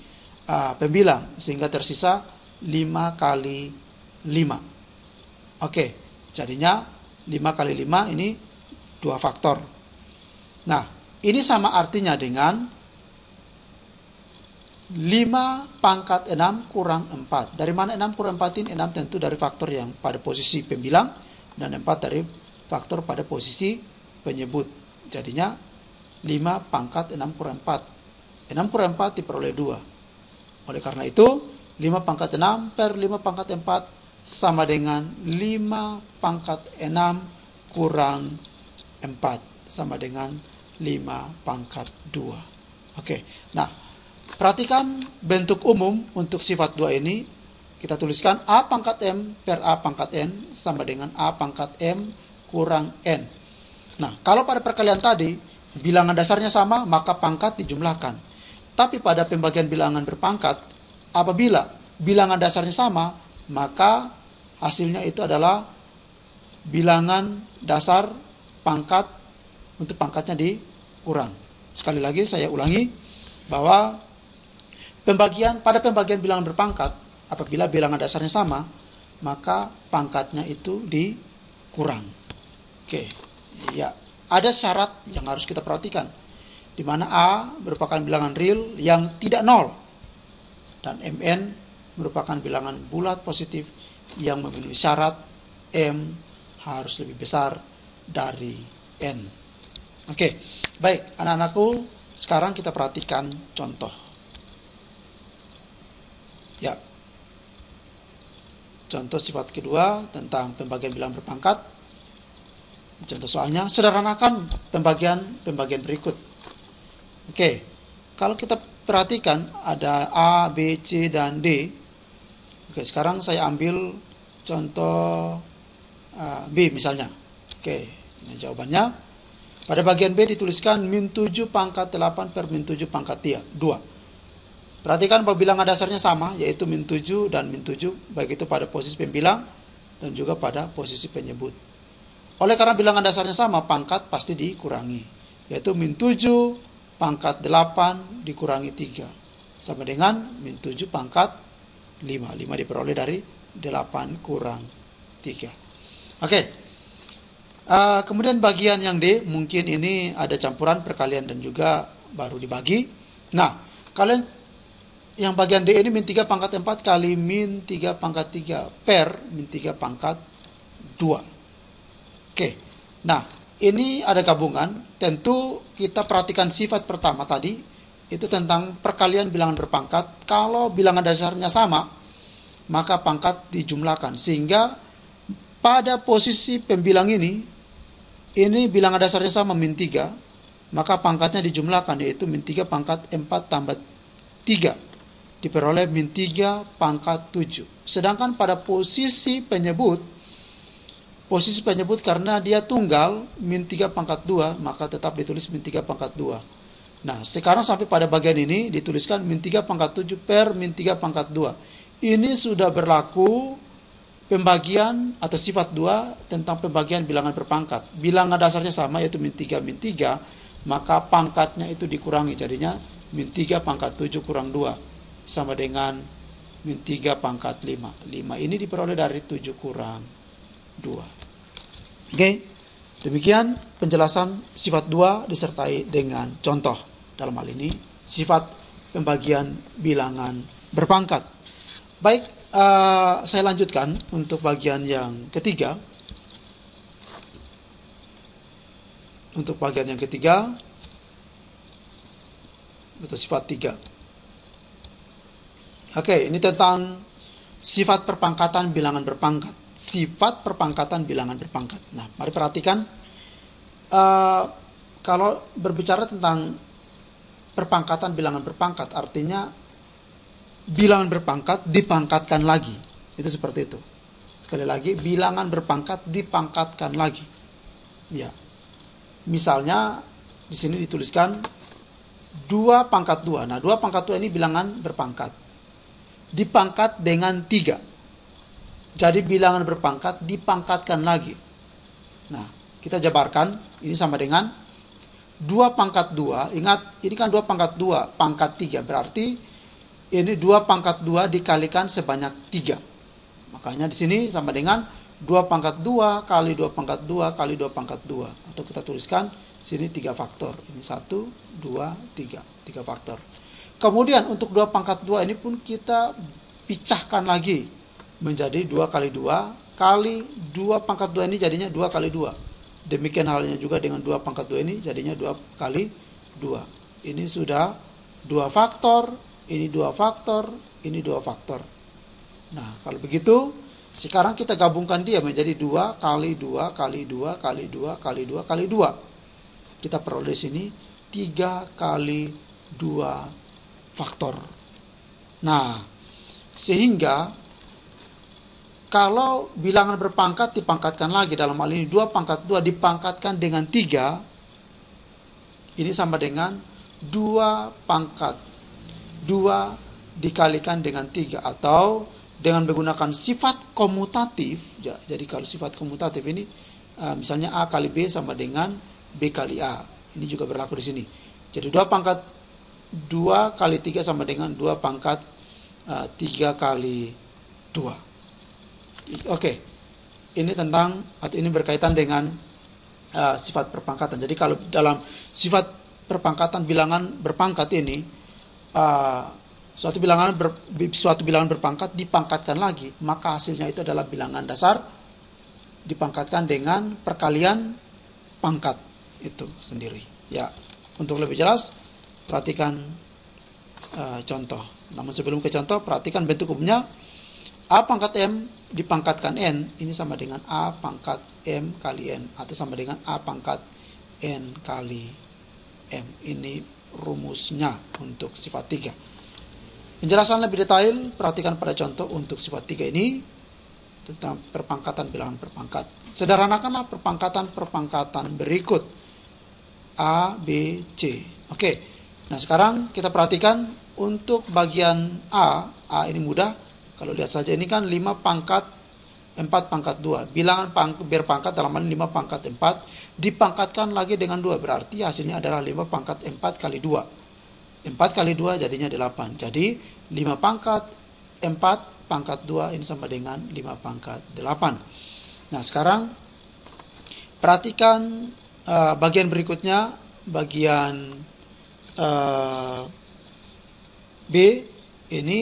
pembilang, sehingga tersisa 5 kali 5. Oke, jadinya 5 kali 5 ini 2 faktor. Nah, ini sama artinya dengan 5 pangkat 6 kurang 4. Dari mana 6 kurang 4 ini? 6 tentu dari faktor yang pada posisi pembilang dan 4 dari faktor pada posisi penyebut. Jadinya 5 pangkat 6 kurang 4. 6 kurang 4 diperoleh 2. Oleh karena itu 5 pangkat 6 per 5 pangkat 4 sama dengan 5 pangkat 6 kurang 4 sama dengan 5 pangkat 2. Oke, nah perhatikan bentuk umum untuk sifat 2 ini. Kita tuliskan A pangkat M per A pangkat N sama dengan A pangkat M kurang N. Nah, kalau pada perkalian tadi bilangan dasarnya sama, maka pangkat dijumlahkan. Tapi pada pembagian bilangan berpangkat, apabila bilangan dasarnya sama, maka hasilnya itu adalah bilangan dasar pangkat untuk pangkatnya dikurang. Sekali lagi saya ulangi bahwa pada pembagian bilangan berpangkat, apabila bilangan dasarnya sama, maka pangkatnya itu dikurang. Oke, ya, ada syarat yang harus kita perhatikan, di mana A merupakan bilangan real yang tidak nol, dan Mn merupakan bilangan bulat positif yang memenuhi syarat M harus lebih besar dari N. Oke, baik anak-anakku, sekarang kita perhatikan contoh. Ya, contoh sifat kedua tentang pembagian bilangan berpangkat. Contoh soalnya, sederhanakan pembagian berikut. Oke, kalau kita perhatikan ada A, B, C, dan D. Oke, sekarang saya ambil contoh B misalnya. Oke, ini jawabannya. Pada bagian B dituliskan min 7 pangkat 8 per min 7 pangkat 2. Perhatikan bahwa bilangan dasarnya sama, yaitu min 7 dan min 7, baik itu pada posisi pembilang dan juga pada posisi penyebut. Oleh karena bilangan dasarnya sama, pangkat pasti dikurangi, yaitu min 7 pangkat 8 dikurangi 3, sama dengan min 7 pangkat 5. 5 diperoleh dari 8 kurang 3. Oke. Kemudian bagian yang D, mungkin ini ada campuran perkalian dan juga baru dibagi. Nah, kalian yang bagian D ini min 3 pangkat 4 kali min 3 pangkat 3 per min 3 pangkat 2. Oke, nah ini ada gabungan. Tentu kita perhatikan sifat pertama tadi, itu tentang perkalian bilangan berpangkat. Kalau bilangan dasarnya sama, maka pangkat dijumlahkan. Sehingga pada posisi pembilang ini bilangan dasarnya sama min 3, maka pangkatnya dijumlahkan, yaitu min 3 pangkat 4 tambah 3, diperoleh min 3 pangkat 7. Sedangkan pada posisi penyebut karena dia tunggal, min 3 pangkat 2, maka tetap ditulis min 3 pangkat 2. Nah, sekarang sampai pada bagian ini dituliskan min 3 pangkat 7 per min 3 pangkat 2. Ini sudah berlaku pembagian atau sifat 2 tentang pembagian bilangan berpangkat. Bilangan dasarnya sama, yaitu min 3, maka pangkatnya itu dikurangi, jadinya min 3 pangkat 7 kurang 2, sama dengan min 3 pangkat 5. 5 ini diperoleh dari 7 kurang 2. Oke, demikian penjelasan sifat 2 disertai dengan contoh. Dalam hal ini, sifat pembagian bilangan berpangkat. Baik, saya lanjutkan untuk bagian yang ketiga. Untuk bagian yang ketiga, itu sifat 3. Oke, ini tentang sifat perpangkatan bilangan berpangkat. Sifat perpangkatan bilangan berpangkat. Nah, mari perhatikan. Kalau berbicara tentang perpangkatan bilangan berpangkat, artinya bilangan berpangkat dipangkatkan lagi. Itu seperti itu. Sekali lagi, bilangan berpangkat dipangkatkan lagi. Ya. Misalnya di sini dituliskan 2 pangkat 2. Nah, 2 pangkat 2 ini bilangan berpangkat. Dipangkat dengan 3. Jadi bilangan berpangkat dipangkatkan lagi. Nah, kita jabarkan, ini sama dengan 2 pangkat 2. Ingat, ini kan 2 pangkat 2, pangkat 3. Berarti ini 2 pangkat 2 dikalikan sebanyak 3. Makanya di sini sama dengan 2 pangkat 2 kali 2 pangkat 2 kali 2 pangkat 2. Atau kita tuliskan sini 3 faktor. Ini 1, 2, 3. 3 faktor. Kemudian untuk 2 pangkat 2 ini pun kita pecahkan lagi menjadi 2 kali 2 kali 2 pangkat 2 ini jadinya 2 kali 2. Demikian halnya juga dengan 2 pangkat 2 ini jadinya 2 kali 2. Ini sudah 2 faktor, ini 2 faktor, ini 2 faktor. Nah, kalau begitu, sekarang kita gabungkan dia menjadi 2 kali 2 kali 2 kali 2 kali 2 kali 2. Kita peroleh di sini 3 kali 2 faktor. Nah, sehingga kalau bilangan berpangkat dipangkatkan lagi, dalam hal ini 2 pangkat 2 dipangkatkan dengan 3, ini sama dengan 2 pangkat 2 dikalikan dengan 3. Atau dengan menggunakan sifat komutatif, ya, jadi kalau sifat komutatif ini, misalnya A kali B sama dengan B kali A. Ini juga berlaku di sini. Jadi 2 pangkat 2 kali 3 sama dengan 2 pangkat 3 kali 2. Oke, ini tentang atau ini berkaitan dengan sifat perpangkatan. Jadi kalau dalam sifat perpangkatan bilangan berpangkat ini, suatu bilangan berpangkat dipangkatkan lagi, maka hasilnya itu adalah bilangan dasar dipangkatkan dengan perkalian pangkat itu sendiri. Ya, untuk lebih jelas perhatikan contoh. Namun sebelum ke contoh, perhatikan bentuk umumnya. A pangkat M dipangkatkan N, ini sama dengan A pangkat M kali N, atau sama dengan A pangkat N kali M. Ini rumusnya untuk sifat 3. Penjelasan lebih detail, perhatikan pada contoh untuk sifat 3 ini, tentang perpangkatan bilangan berpangkat. Sederhanakanlah perpangkatan berikut A, B, C. Oke, nah sekarang kita perhatikan untuk bagian A ini mudah. Kalau lihat saja ini kan 5 pangkat 4 pangkat 2. Bilangan berpangkat dalam hal 5 pangkat 4 dipangkatkan lagi dengan 2. Berarti hasilnya adalah 5 pangkat 4 kali 2. 4 kali 2 jadinya 8. Jadi 5 pangkat 4 pangkat 2 ini sama dengan 5 pangkat 8. Nah sekarang perhatikan bagian berikutnya, bagian B ini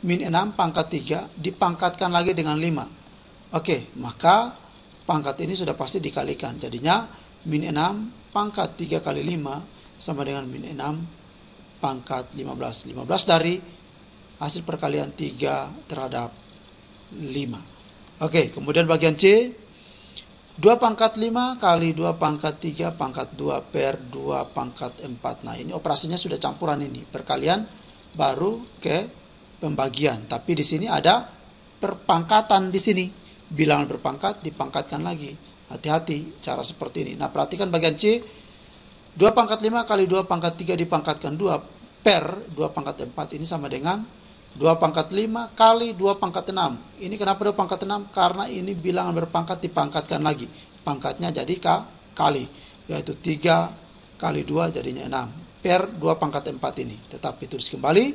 min 6 pangkat 3 dipangkatkan lagi dengan 5. Oke, maka pangkat ini sudah pasti dikalikan. Jadinya min 6 pangkat 3 kali 5 sama dengan min 6 pangkat 15. 15 dari hasil perkalian 3 terhadap 5. Oke, kemudian bagian C, 2 pangkat 5 kali 2 pangkat 3 pangkat 2 per 2 pangkat 4. Nah ini operasinya sudah campuran ini. Perkalian baru ke pembagian. Tapi di sini ada perpangkatan di sini. Bilangan berpangkat dipangkatkan lagi. Hati-hati cara seperti ini. Nah perhatikan bagian C, 2 pangkat 5 kali 2 pangkat 3 dipangkatkan 2 per 2 pangkat 4. Ini sama dengan 2 pangkat 5 kali 2 pangkat 6. Ini kenapa 2 pangkat 6? Karena ini bilangan berpangkat dipangkatkan lagi. Pangkatnya jadi kali. Yaitu 3 kali 2 jadinya 6. Per 2 pangkat 4 ini. Tetap ditulis kembali.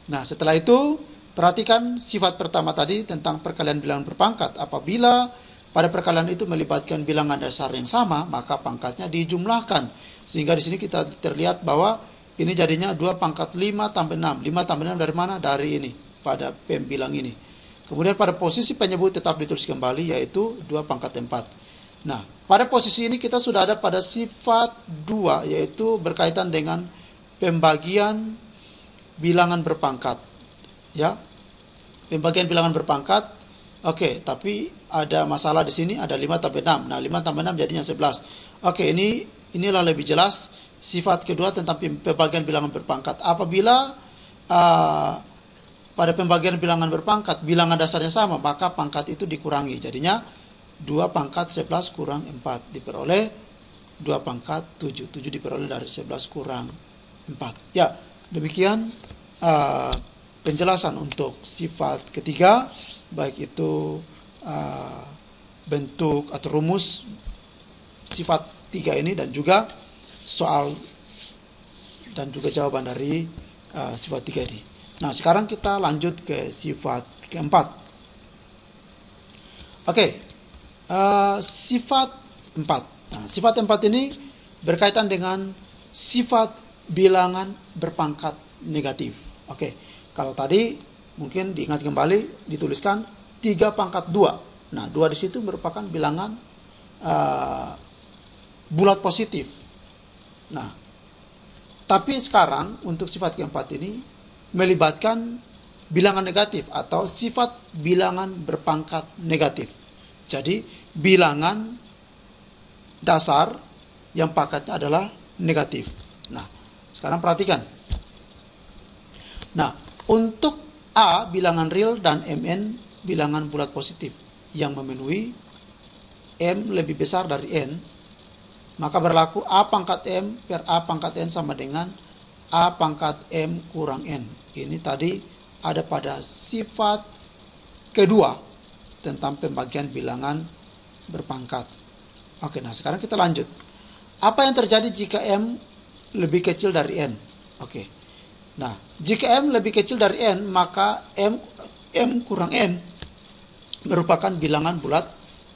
Nah setelah itu perhatikan sifat pertama tadi tentang perkalian bilangan berpangkat. Apabila pada perkalian itu melibatkan bilangan dasar yang sama, maka pangkatnya dijumlahkan. Sehingga di sini kita terlihat bahwa ini jadinya 2 pangkat 5 tambah 6. 5 tambah 6 dari mana? Dari ini, pada pembilang ini. Kemudian pada posisi penyebut tetap ditulis kembali, yaitu 2 pangkat 4. Nah, pada posisi ini kita sudah ada pada sifat 2, yaitu berkaitan dengan pembagian bilangan berpangkat. Ya, pembagian bilangan berpangkat. Oke, tapi ada masalah di sini, ada 5 tambah 6. Nah, 5 tambah 6 jadinya 11. Oke, inilah lebih jelas sifat kedua tentang pembagian bilangan berpangkat. Apabila pada pembagian bilangan berpangkat bilangan dasarnya sama, maka pangkat itu dikurangi. Jadinya 2 pangkat 11 kurang 4 diperoleh 2 pangkat 7. 7 diperoleh dari 11 kurang 4. Ya, demikian penjelasan untuk sifat ketiga, baik itu bentuk atau rumus sifat 3 ini dan juga soal dan juga jawaban dari sifat 3 ini. Nah, sekarang kita lanjut ke sifat keempat. Oke, sifat 4. Nah, sifat 4 ini berkaitan dengan sifat bilangan berpangkat negatif. Oke, kalau tadi mungkin diingat kembali dituliskan 3 pangkat 2. Nah, 2 di situ merupakan bilangan bulat positif. Nah, tapi sekarang untuk sifat keempat ini melibatkan bilangan negatif atau sifat bilangan berpangkat negatif. Jadi bilangan dasar yang pangkatnya adalah negatif. Nah, sekarang perhatikan. Nah, untuk A bilangan real dan Mn bilangan bulat positif yang memenuhi M lebih besar dari N, maka berlaku A pangkat M per A pangkat N sama dengan A pangkat M kurang N. Ini tadi ada pada sifat kedua tentang pembagian bilangan berpangkat. Oke, nah sekarang kita lanjut. Apa yang terjadi jika M lebih kecil dari N? Oke. Nah, jika M lebih kecil dari N, maka M kurang N merupakan bilangan bulat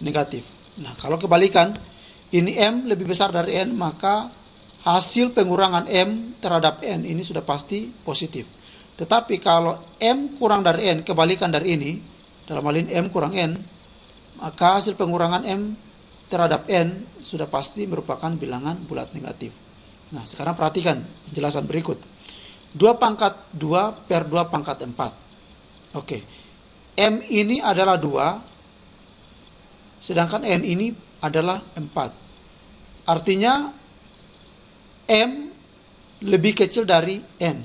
negatif. Nah, kalau kebalikan, ini M lebih besar dari N, maka hasil pengurangan M terhadap N ini sudah pasti positif. Tetapi kalau M kurang dari N, kebalikan dari ini, dalam hal ini M kurang N, maka hasil pengurangan M terhadap N sudah pasti merupakan bilangan bulat negatif. Nah, sekarang perhatikan penjelasan berikut. 2 pangkat 2 per 2 pangkat 4. Oke. M ini adalah 2, sedangkan N ini adalah 4. Artinya M lebih kecil dari N.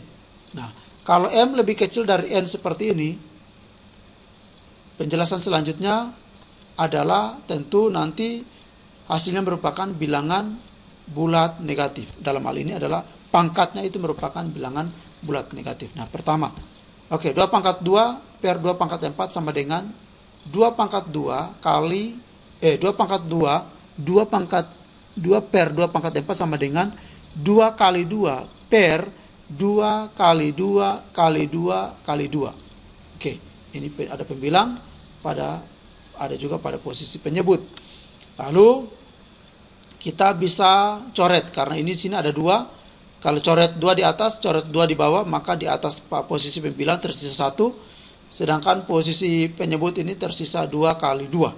Nah, kalau M lebih kecil dari N seperti ini, penjelasan selanjutnya adalah tentu nanti hasilnya merupakan bilangan bulat negatif. Dalam hal ini adalah pangkatnya itu merupakan bilangan bulat negatif. Nah, pertama, oke, 2 pangkat 2 per 2 pangkat 4 sama dengan 2 pangkat 2 kali 2 pangkat 2 pangkat 2 per 2 pangkat 4 sama dengan 2 kali 2 per 2 kali 2 kali 2 kali 2. Oke, ini ada pembilang, ada juga pada posisi penyebut. Lalu kita bisa coret, karena ini sini ada 2. Kalau coret 2 di atas, coret 2 di bawah, maka di atas posisi pembilang tersisa 1, sedangkan posisi penyebut ini tersisa 2 kali 2.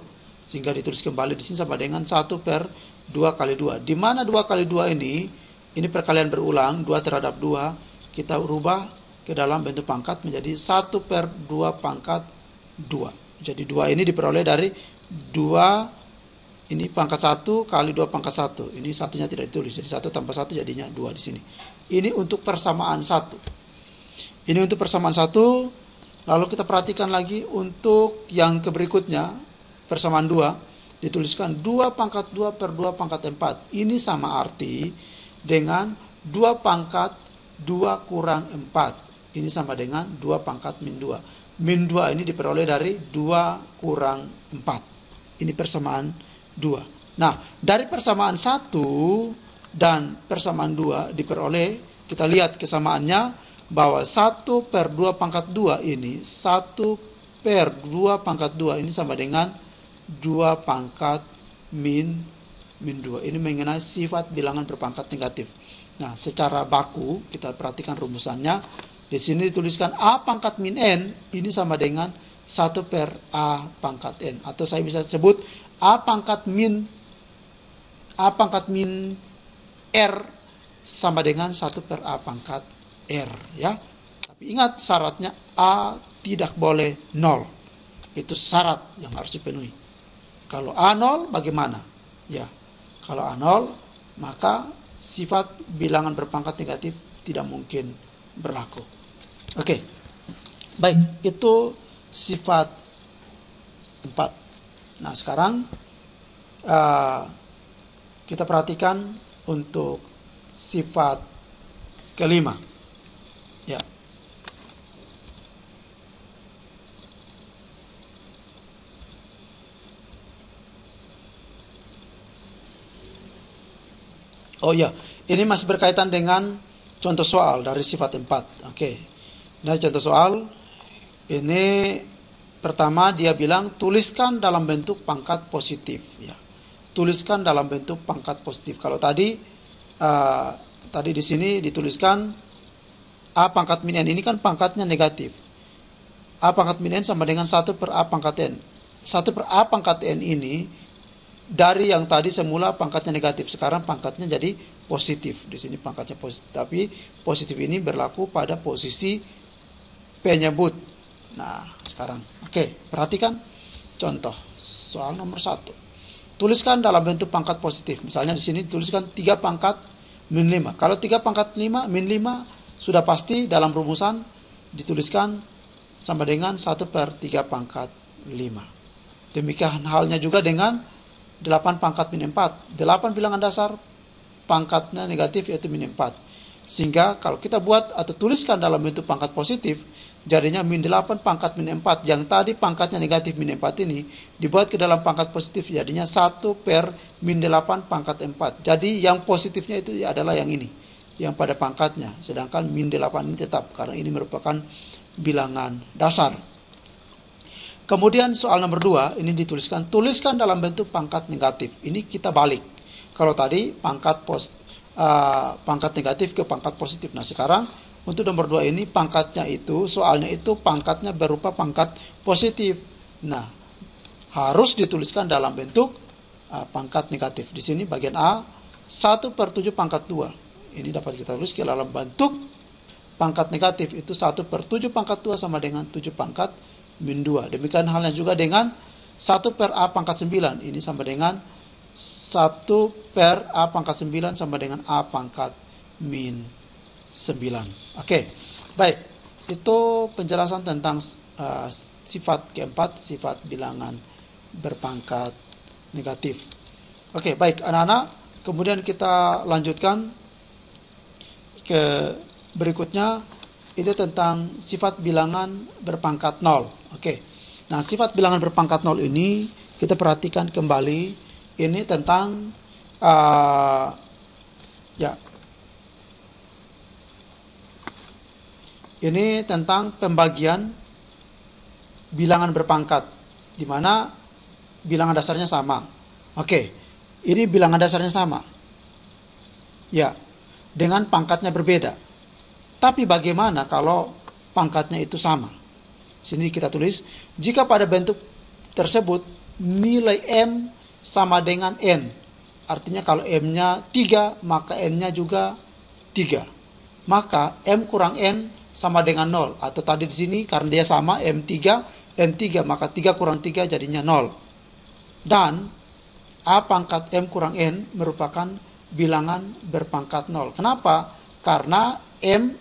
Sehingga ditulis kembali di sini sama dengan 1 per 2 kali 2. Di mana 2 kali 2 ini perkalian berulang, 2 terhadap 2, kita rubah ke dalam bentuk pangkat menjadi 1 per 2 pangkat 2. Jadi 2 ini diperoleh dari 2, ini pangkat 1 kali 2 pangkat 1. Ini satunya tidak ditulis. Jadi 1 tambah 1 jadinya 2 di sini. Ini untuk persamaan 1. Ini untuk persamaan 1. Lalu kita perhatikan lagi untuk yang berikutnya, persamaan 2. Dituliskan 2 pangkat 2 per 2 pangkat 4. Ini sama arti dengan 2 pangkat 2 kurang 4. Ini sama dengan 2 pangkat min 2. Min 2 ini diperoleh dari 2 kurang 4. Ini persamaan 2. Nah, dari persamaan 1 dan persamaan 2 diperoleh, kita lihat kesamaannya bahwa 1 per 2 pangkat 2 ini, 1 per 2 pangkat 2 ini sama dengan 2 pangkat min 2. Ini mengenai sifat bilangan berpangkat negatif. Nah, secara baku kita perhatikan rumusannya. Di sini dituliskan A pangkat min N ini sama dengan 1 per A pangkat N. Atau saya bisa sebut A pangkat min R sama dengan 1 per A pangkat R, ya. Tapi ingat syaratnya A tidak boleh 0. Itu syarat yang harus dipenuhi. Kalau A 0 bagaimana? Ya, kalau A 0 maka sifat bilangan berpangkat negatif tidak mungkin berlaku. Oke. Baik, itu sifat 4. Nah, sekarang kita perhatikan untuk sifat kelima. Ya. Oh ya, ini masih berkaitan dengan contoh soal dari sifat 4. Oke. Nah, contoh soal ini pertama dia bilang tuliskan dalam bentuk pangkat positif, ya. Tuliskan dalam bentuk pangkat positif. Kalau tadi di sini dituliskan A pangkat min N, ini kan pangkatnya negatif. A pangkat min N sama dengan 1 per A pangkat N. 1 per A pangkat N ini dari yang tadi semula pangkatnya negatif, sekarang pangkatnya jadi positif. Di sini pangkatnya positif, tapi positif ini berlaku pada posisi penyebut. Nah, sekarang, oke, perhatikan contoh soal nomor 1. Tuliskan dalam bentuk pangkat positif. Misalnya di sini dituliskan 3 pangkat min 5. Kalau 3 pangkat 5 min 5 sudah pasti dalam rumusan dituliskan sama dengan 1 per 3 pangkat 5. Demikian halnya juga dengan 8 pangkat min 4. 8 bilangan dasar pangkatnya negatif yaitu min 4. Sehingga kalau kita buat atau tuliskan dalam bentuk pangkat positif, jadinya min 8 pangkat min 4 yang tadi pangkatnya negatif min 4 ini dibuat ke dalam pangkat positif, jadinya 1 per min 8 pangkat 4. Jadi yang positifnya itu adalah yang ini, yang pada pangkatnya. Sedangkan min 8 ini tetap karena ini merupakan bilangan dasar. Kemudian soal nomor 2 ini dituliskan tuliskan dalam bentuk pangkat negatif. Ini kita balik. Kalau tadi pangkat negatif ke pangkat positif. Nah, sekarang untuk nomor 2 ini pangkatnya itu, soalnya itu pangkatnya berupa pangkat positif. Nah, harus dituliskan dalam bentuk pangkat negatif. Di sini bagian A 1/7 pangkat 2. Ini dapat kita tulis ke dalam bentuk pangkat negatif itu 1/7 pangkat 2 sama dengan 7 pangkat min 2. Demikian halnya juga dengan 1/A pangkat 9. Ini sama dengan 1/A pangkat 9 sama dengan A pangkat min 9. Oke, baik. Itu penjelasan tentang sifat keempat, sifat bilangan berpangkat negatif. Oke, baik anak-anak. Kemudian kita lanjutkan ke berikutnya, itu tentang sifat bilangan berpangkat 0. Oke. Nah, sifat bilangan berpangkat 0 ini kita perhatikan kembali. Ini tentang ini tentang pembagian bilangan berpangkat, di mana bilangan dasarnya sama. Oke, ini bilangan dasarnya sama. Ya, dengan pangkatnya berbeda. Tapi bagaimana kalau pangkatnya itu sama? Sini kita tulis, jika pada bentuk tersebut nilai M sama dengan N. Artinya kalau M-nya 3, maka N-nya juga 3. Maka M kurang N sama dengan 0. Atau tadi di sini karena dia sama M3, N3, maka 3 kurang 3 jadinya 0. Dan A pangkat M kurang N merupakan bilangan berpangkat 0. Kenapa? Karena M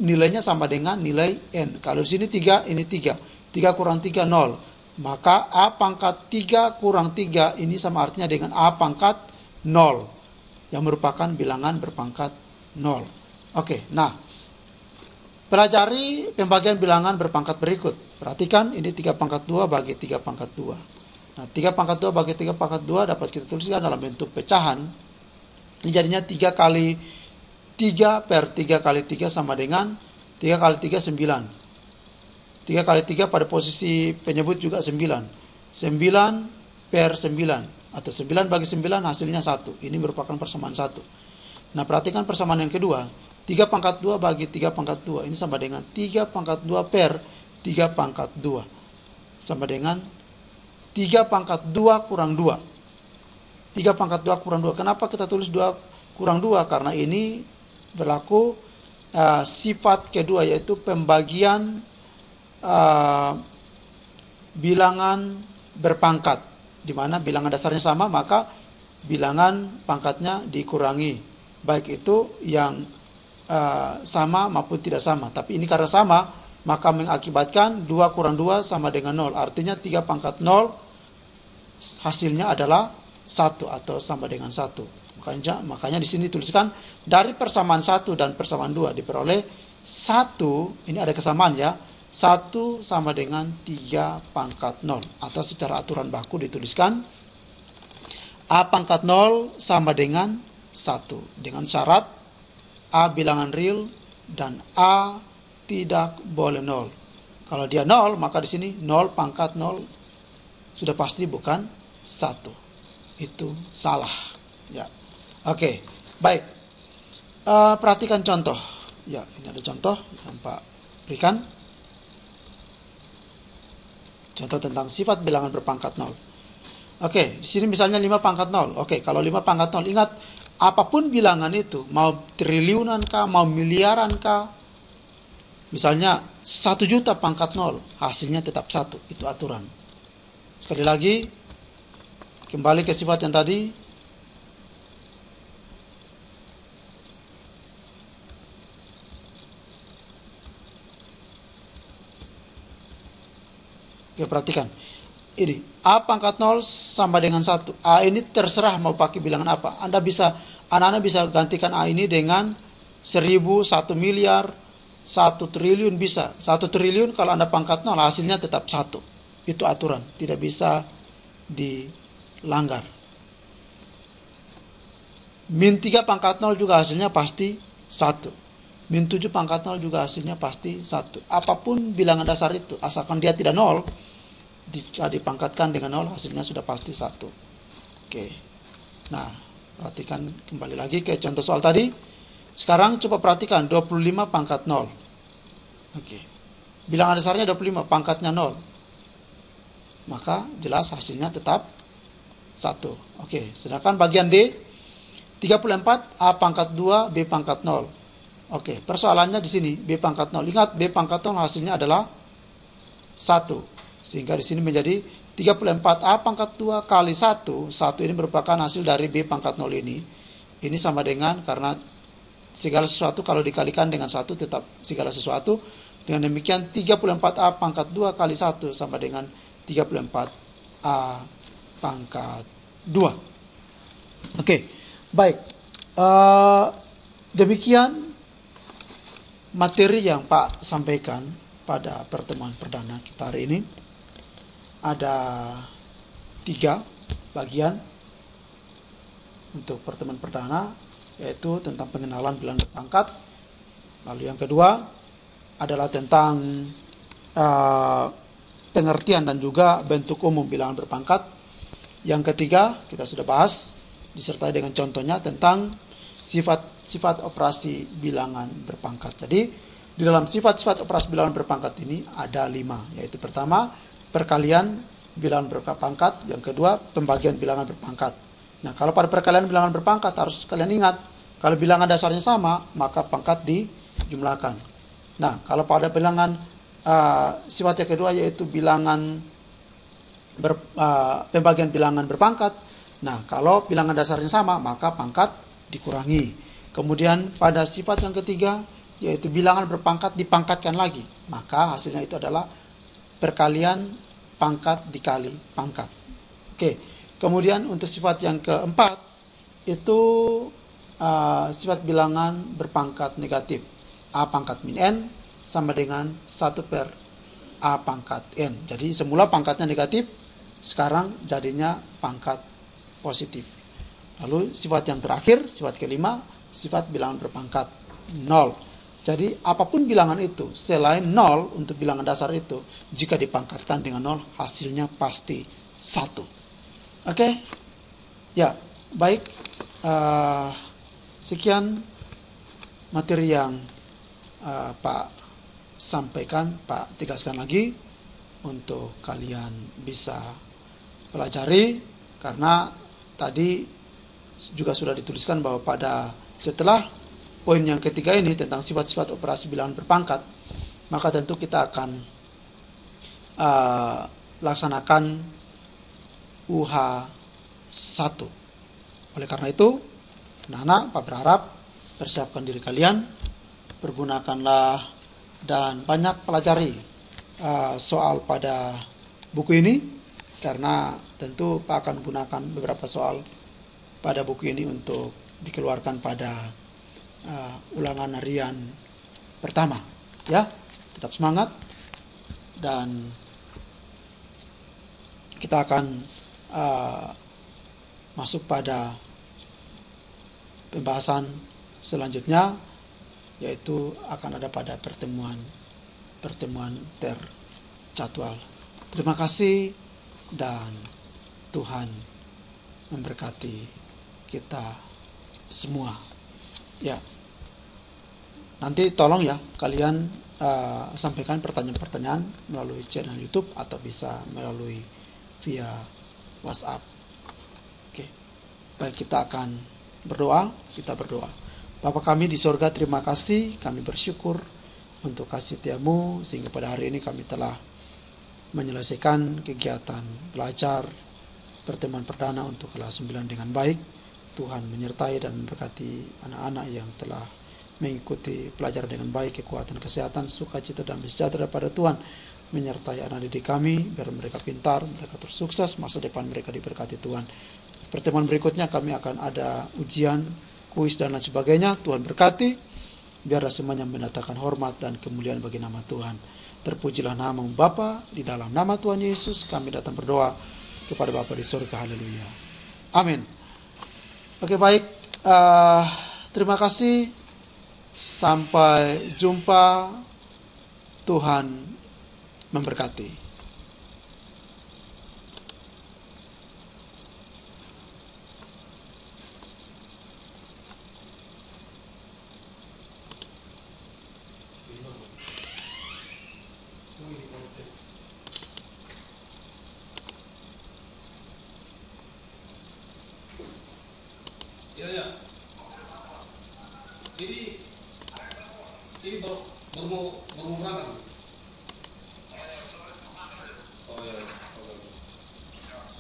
nilainya sama dengan nilai N. Kalau di sini 3, ini 3. 3 kurang 3, 0. Maka A pangkat 3 kurang 3 ini sama artinya dengan A pangkat 0. Yang merupakan bilangan berpangkat 0. Oke, nah. Pelajari pembagian bilangan berpangkat berikut. Perhatikan, ini 3 pangkat 2 bagi 3 pangkat 2. Nah, 3 pangkat 2 bagi 3 pangkat 2 dapat kita tuliskan dalam bentuk pecahan. Ini jadinya 3 kali 3 per 3 kali 3 sama dengan 3 kali 3, 9. 3 kali 3 pada posisi penyebut juga 9. 9 per 9. Atau 9 bagi 9 hasilnya 1. Ini merupakan persamaan 1. Nah, perhatikan persamaan yang kedua. 3 pangkat 2 bagi 3 pangkat 2. Ini sama dengan 3 pangkat 2 per 3 pangkat 2. Sama dengan 3 pangkat 2 kurang 2. 3 pangkat 2 kurang 2. Kenapa kita tulis 2 kurang 2? Karena ini berlaku sifat kedua, yaitu pembagian bilangan berpangkat. Di mana bilangan dasarnya sama, maka bilangan pangkatnya dikurangi. Baik itu yang sama maupun tidak sama. Tapi ini karena sama, maka mengakibatkan 2 kurang 2 sama dengan 0. Artinya 3 pangkat 0 hasilnya adalah 1 atau sama dengan 1. Makanya di sini tuliskan dari persamaan 1 dan persamaan 2 diperoleh 1, ini ada kesamaan ya. 1 sama dengan 3 pangkat 0. Atau secara aturan baku dituliskan A pangkat 0 sama dengan 1. Dengan syarat A bilangan real dan A tidak boleh 0. Kalau dia 0, maka di sini 0 pangkat 0 sudah pasti bukan 1. Itu salah. Ya. Oke, baik. Perhatikan contoh. Ya, ini ada contoh yang Pak berikan. Contoh tentang sifat bilangan berpangkat 0. Oke, di sini misalnya 5 pangkat 0. Oke, kalau 5 pangkat 0, ingat apapun bilangan itu, mau triliunan kah, mau miliaran kah, misalnya 1 juta pangkat 0, hasilnya tetap 1. Itu aturan. Sekali lagi, kembali ke sifat yang tadi. Oke, perhatikan. Ini A pangkat 0 sama dengan 1. A ini terserah mau pakai bilangan apa. Anak-anak bisa gantikan A ini dengan 1000, 1 miliar, 1 triliun bisa. 1 triliun kalau Anda pangkat 0 hasilnya tetap 1. Itu aturan, tidak bisa dilanggar. Min 3 pangkat 0 juga hasilnya pasti 1. Min 7 pangkat 0 juga hasilnya pasti 1. Apapun bilangan dasar itu, asalkan dia tidak 0, jika dipangkatkan dengan 0 hasilnya sudah pasti 1. Oke. Nah, perhatikan kembali lagi ke contoh soal tadi. Sekarang coba perhatikan 25 pangkat 0. Oke. Bilangan dasarnya 25, pangkatnya 0. Maka jelas hasilnya tetap 1. Oke, sedangkan bagian D 34 A pangkat 2 B pangkat 0. Oke, persoalannya di sini B pangkat 0. Ingat B pangkat 0 hasilnya adalah 1. Sehingga di sini menjadi 34 A pangkat 2 kali 1. 1 ini merupakan hasil dari B pangkat 0 ini. Ini sama dengan, karena segala sesuatu kalau dikalikan dengan 1 tetap segala sesuatu. Dengan demikian 34A pangkat 2 kali 1 sama dengan 34A pangkat 2. Oke, baik. Demikian materi yang Pak sampaikan pada pertemuan perdana kita hari ini. Ada 3 bagian untuk pertemuan perdana, yaitu tentang pengenalan bilangan berpangkat. Lalu yang kedua adalah tentang pengertian dan juga bentuk umum bilangan berpangkat. Yang ketiga kita sudah bahas disertai dengan contohnya tentang sifat-sifat operasi bilangan berpangkat. Jadi di dalam sifat-sifat operasi bilangan berpangkat ini ada 5, yaitu pertama perkalian bilangan berpangkat, yang kedua pembagian bilangan berpangkat. Nah, kalau pada perkalian bilangan berpangkat harus kalian ingat, kalau bilangan dasarnya sama maka pangkat dijumlahkan. Nah, kalau pada bilangan sifat yang kedua yaitu bilangan pembagian bilangan berpangkat. Nah, kalau bilangan dasarnya sama maka pangkat dikurangi. Kemudian pada sifat yang ketiga yaitu bilangan berpangkat dipangkatkan lagi, maka hasilnya itu adalah perkalian pangkat dikali pangkat. Oke. Kemudian untuk sifat yang keempat itu sifat bilangan berpangkat negatif. A pangkat min N sama dengan 1 per A pangkat N. Jadi semula pangkatnya negatif, sekarang jadinya pangkat positif. Lalu sifat yang terakhir, sifat kelima, sifat bilangan berpangkat 0. Jadi apapun bilangan itu, selain 0 untuk bilangan dasar itu, jika dipangkatkan dengan 0, hasilnya pasti 1. Oke? Ya, baik. Sekian materi yang Pak sampaikan, Pak tegaskan lagi untuk kalian bisa pelajari, karena tadi juga sudah dituliskan bahwa pada setelah poin yang ketiga ini tentang sifat-sifat operasi bilangan berpangkat, maka tentu kita akan laksanakan UH 1. Oleh karena itu, anak-anak, Pak berharap persiapkan diri kalian, pergunakanlah dan banyak pelajari soal pada buku ini, karena tentu Pak akan gunakan beberapa soal pada buku ini untuk dikeluarkan pada ulangan harian pertama. Ya, tetap semangat dan kita akan masuk pada pembahasan selanjutnya, yaitu akan ada pada pertemuan terjadwal. Terima kasih dan Tuhan memberkati kita semua. Ya, nanti tolong ya kalian sampaikan pertanyaan-pertanyaan melalui channel YouTube atau bisa melalui via WhatsApp. Oke, baik, kita akan berdoa. Kita berdoa. Bapa kami di sorga, terima kasih, kami bersyukur untuk kasih setiamu sehingga pada hari ini kami telah menyelesaikan kegiatan belajar pertemuan perdana untuk kelas 9 dengan baik. Tuhan menyertai dan memberkati anak-anak yang telah mengikuti pelajaran dengan baik, kekuatan, kesehatan, sukacita dan sejahtera pada Tuhan menyertai anak didik kami, biar mereka pintar, mereka terus sukses, masa depan mereka diberkati Tuhan. Pertemuan berikutnya kami akan ada ujian, kuis dan lain sebagainya. Tuhan berkati, biarlah semuanya mendatangkan hormat dan kemuliaan bagi nama Tuhan. Terpujilah nama Bapa, di dalam nama Tuhan Yesus kami datang berdoa kepada Bapa di surga. Haleluya. Amin. Oke, baik. Terima kasih. Sampai jumpa. Tuhan memberkati. Iya, ya. Ini baru mau berangkat. Oh ya.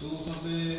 Suruh sampai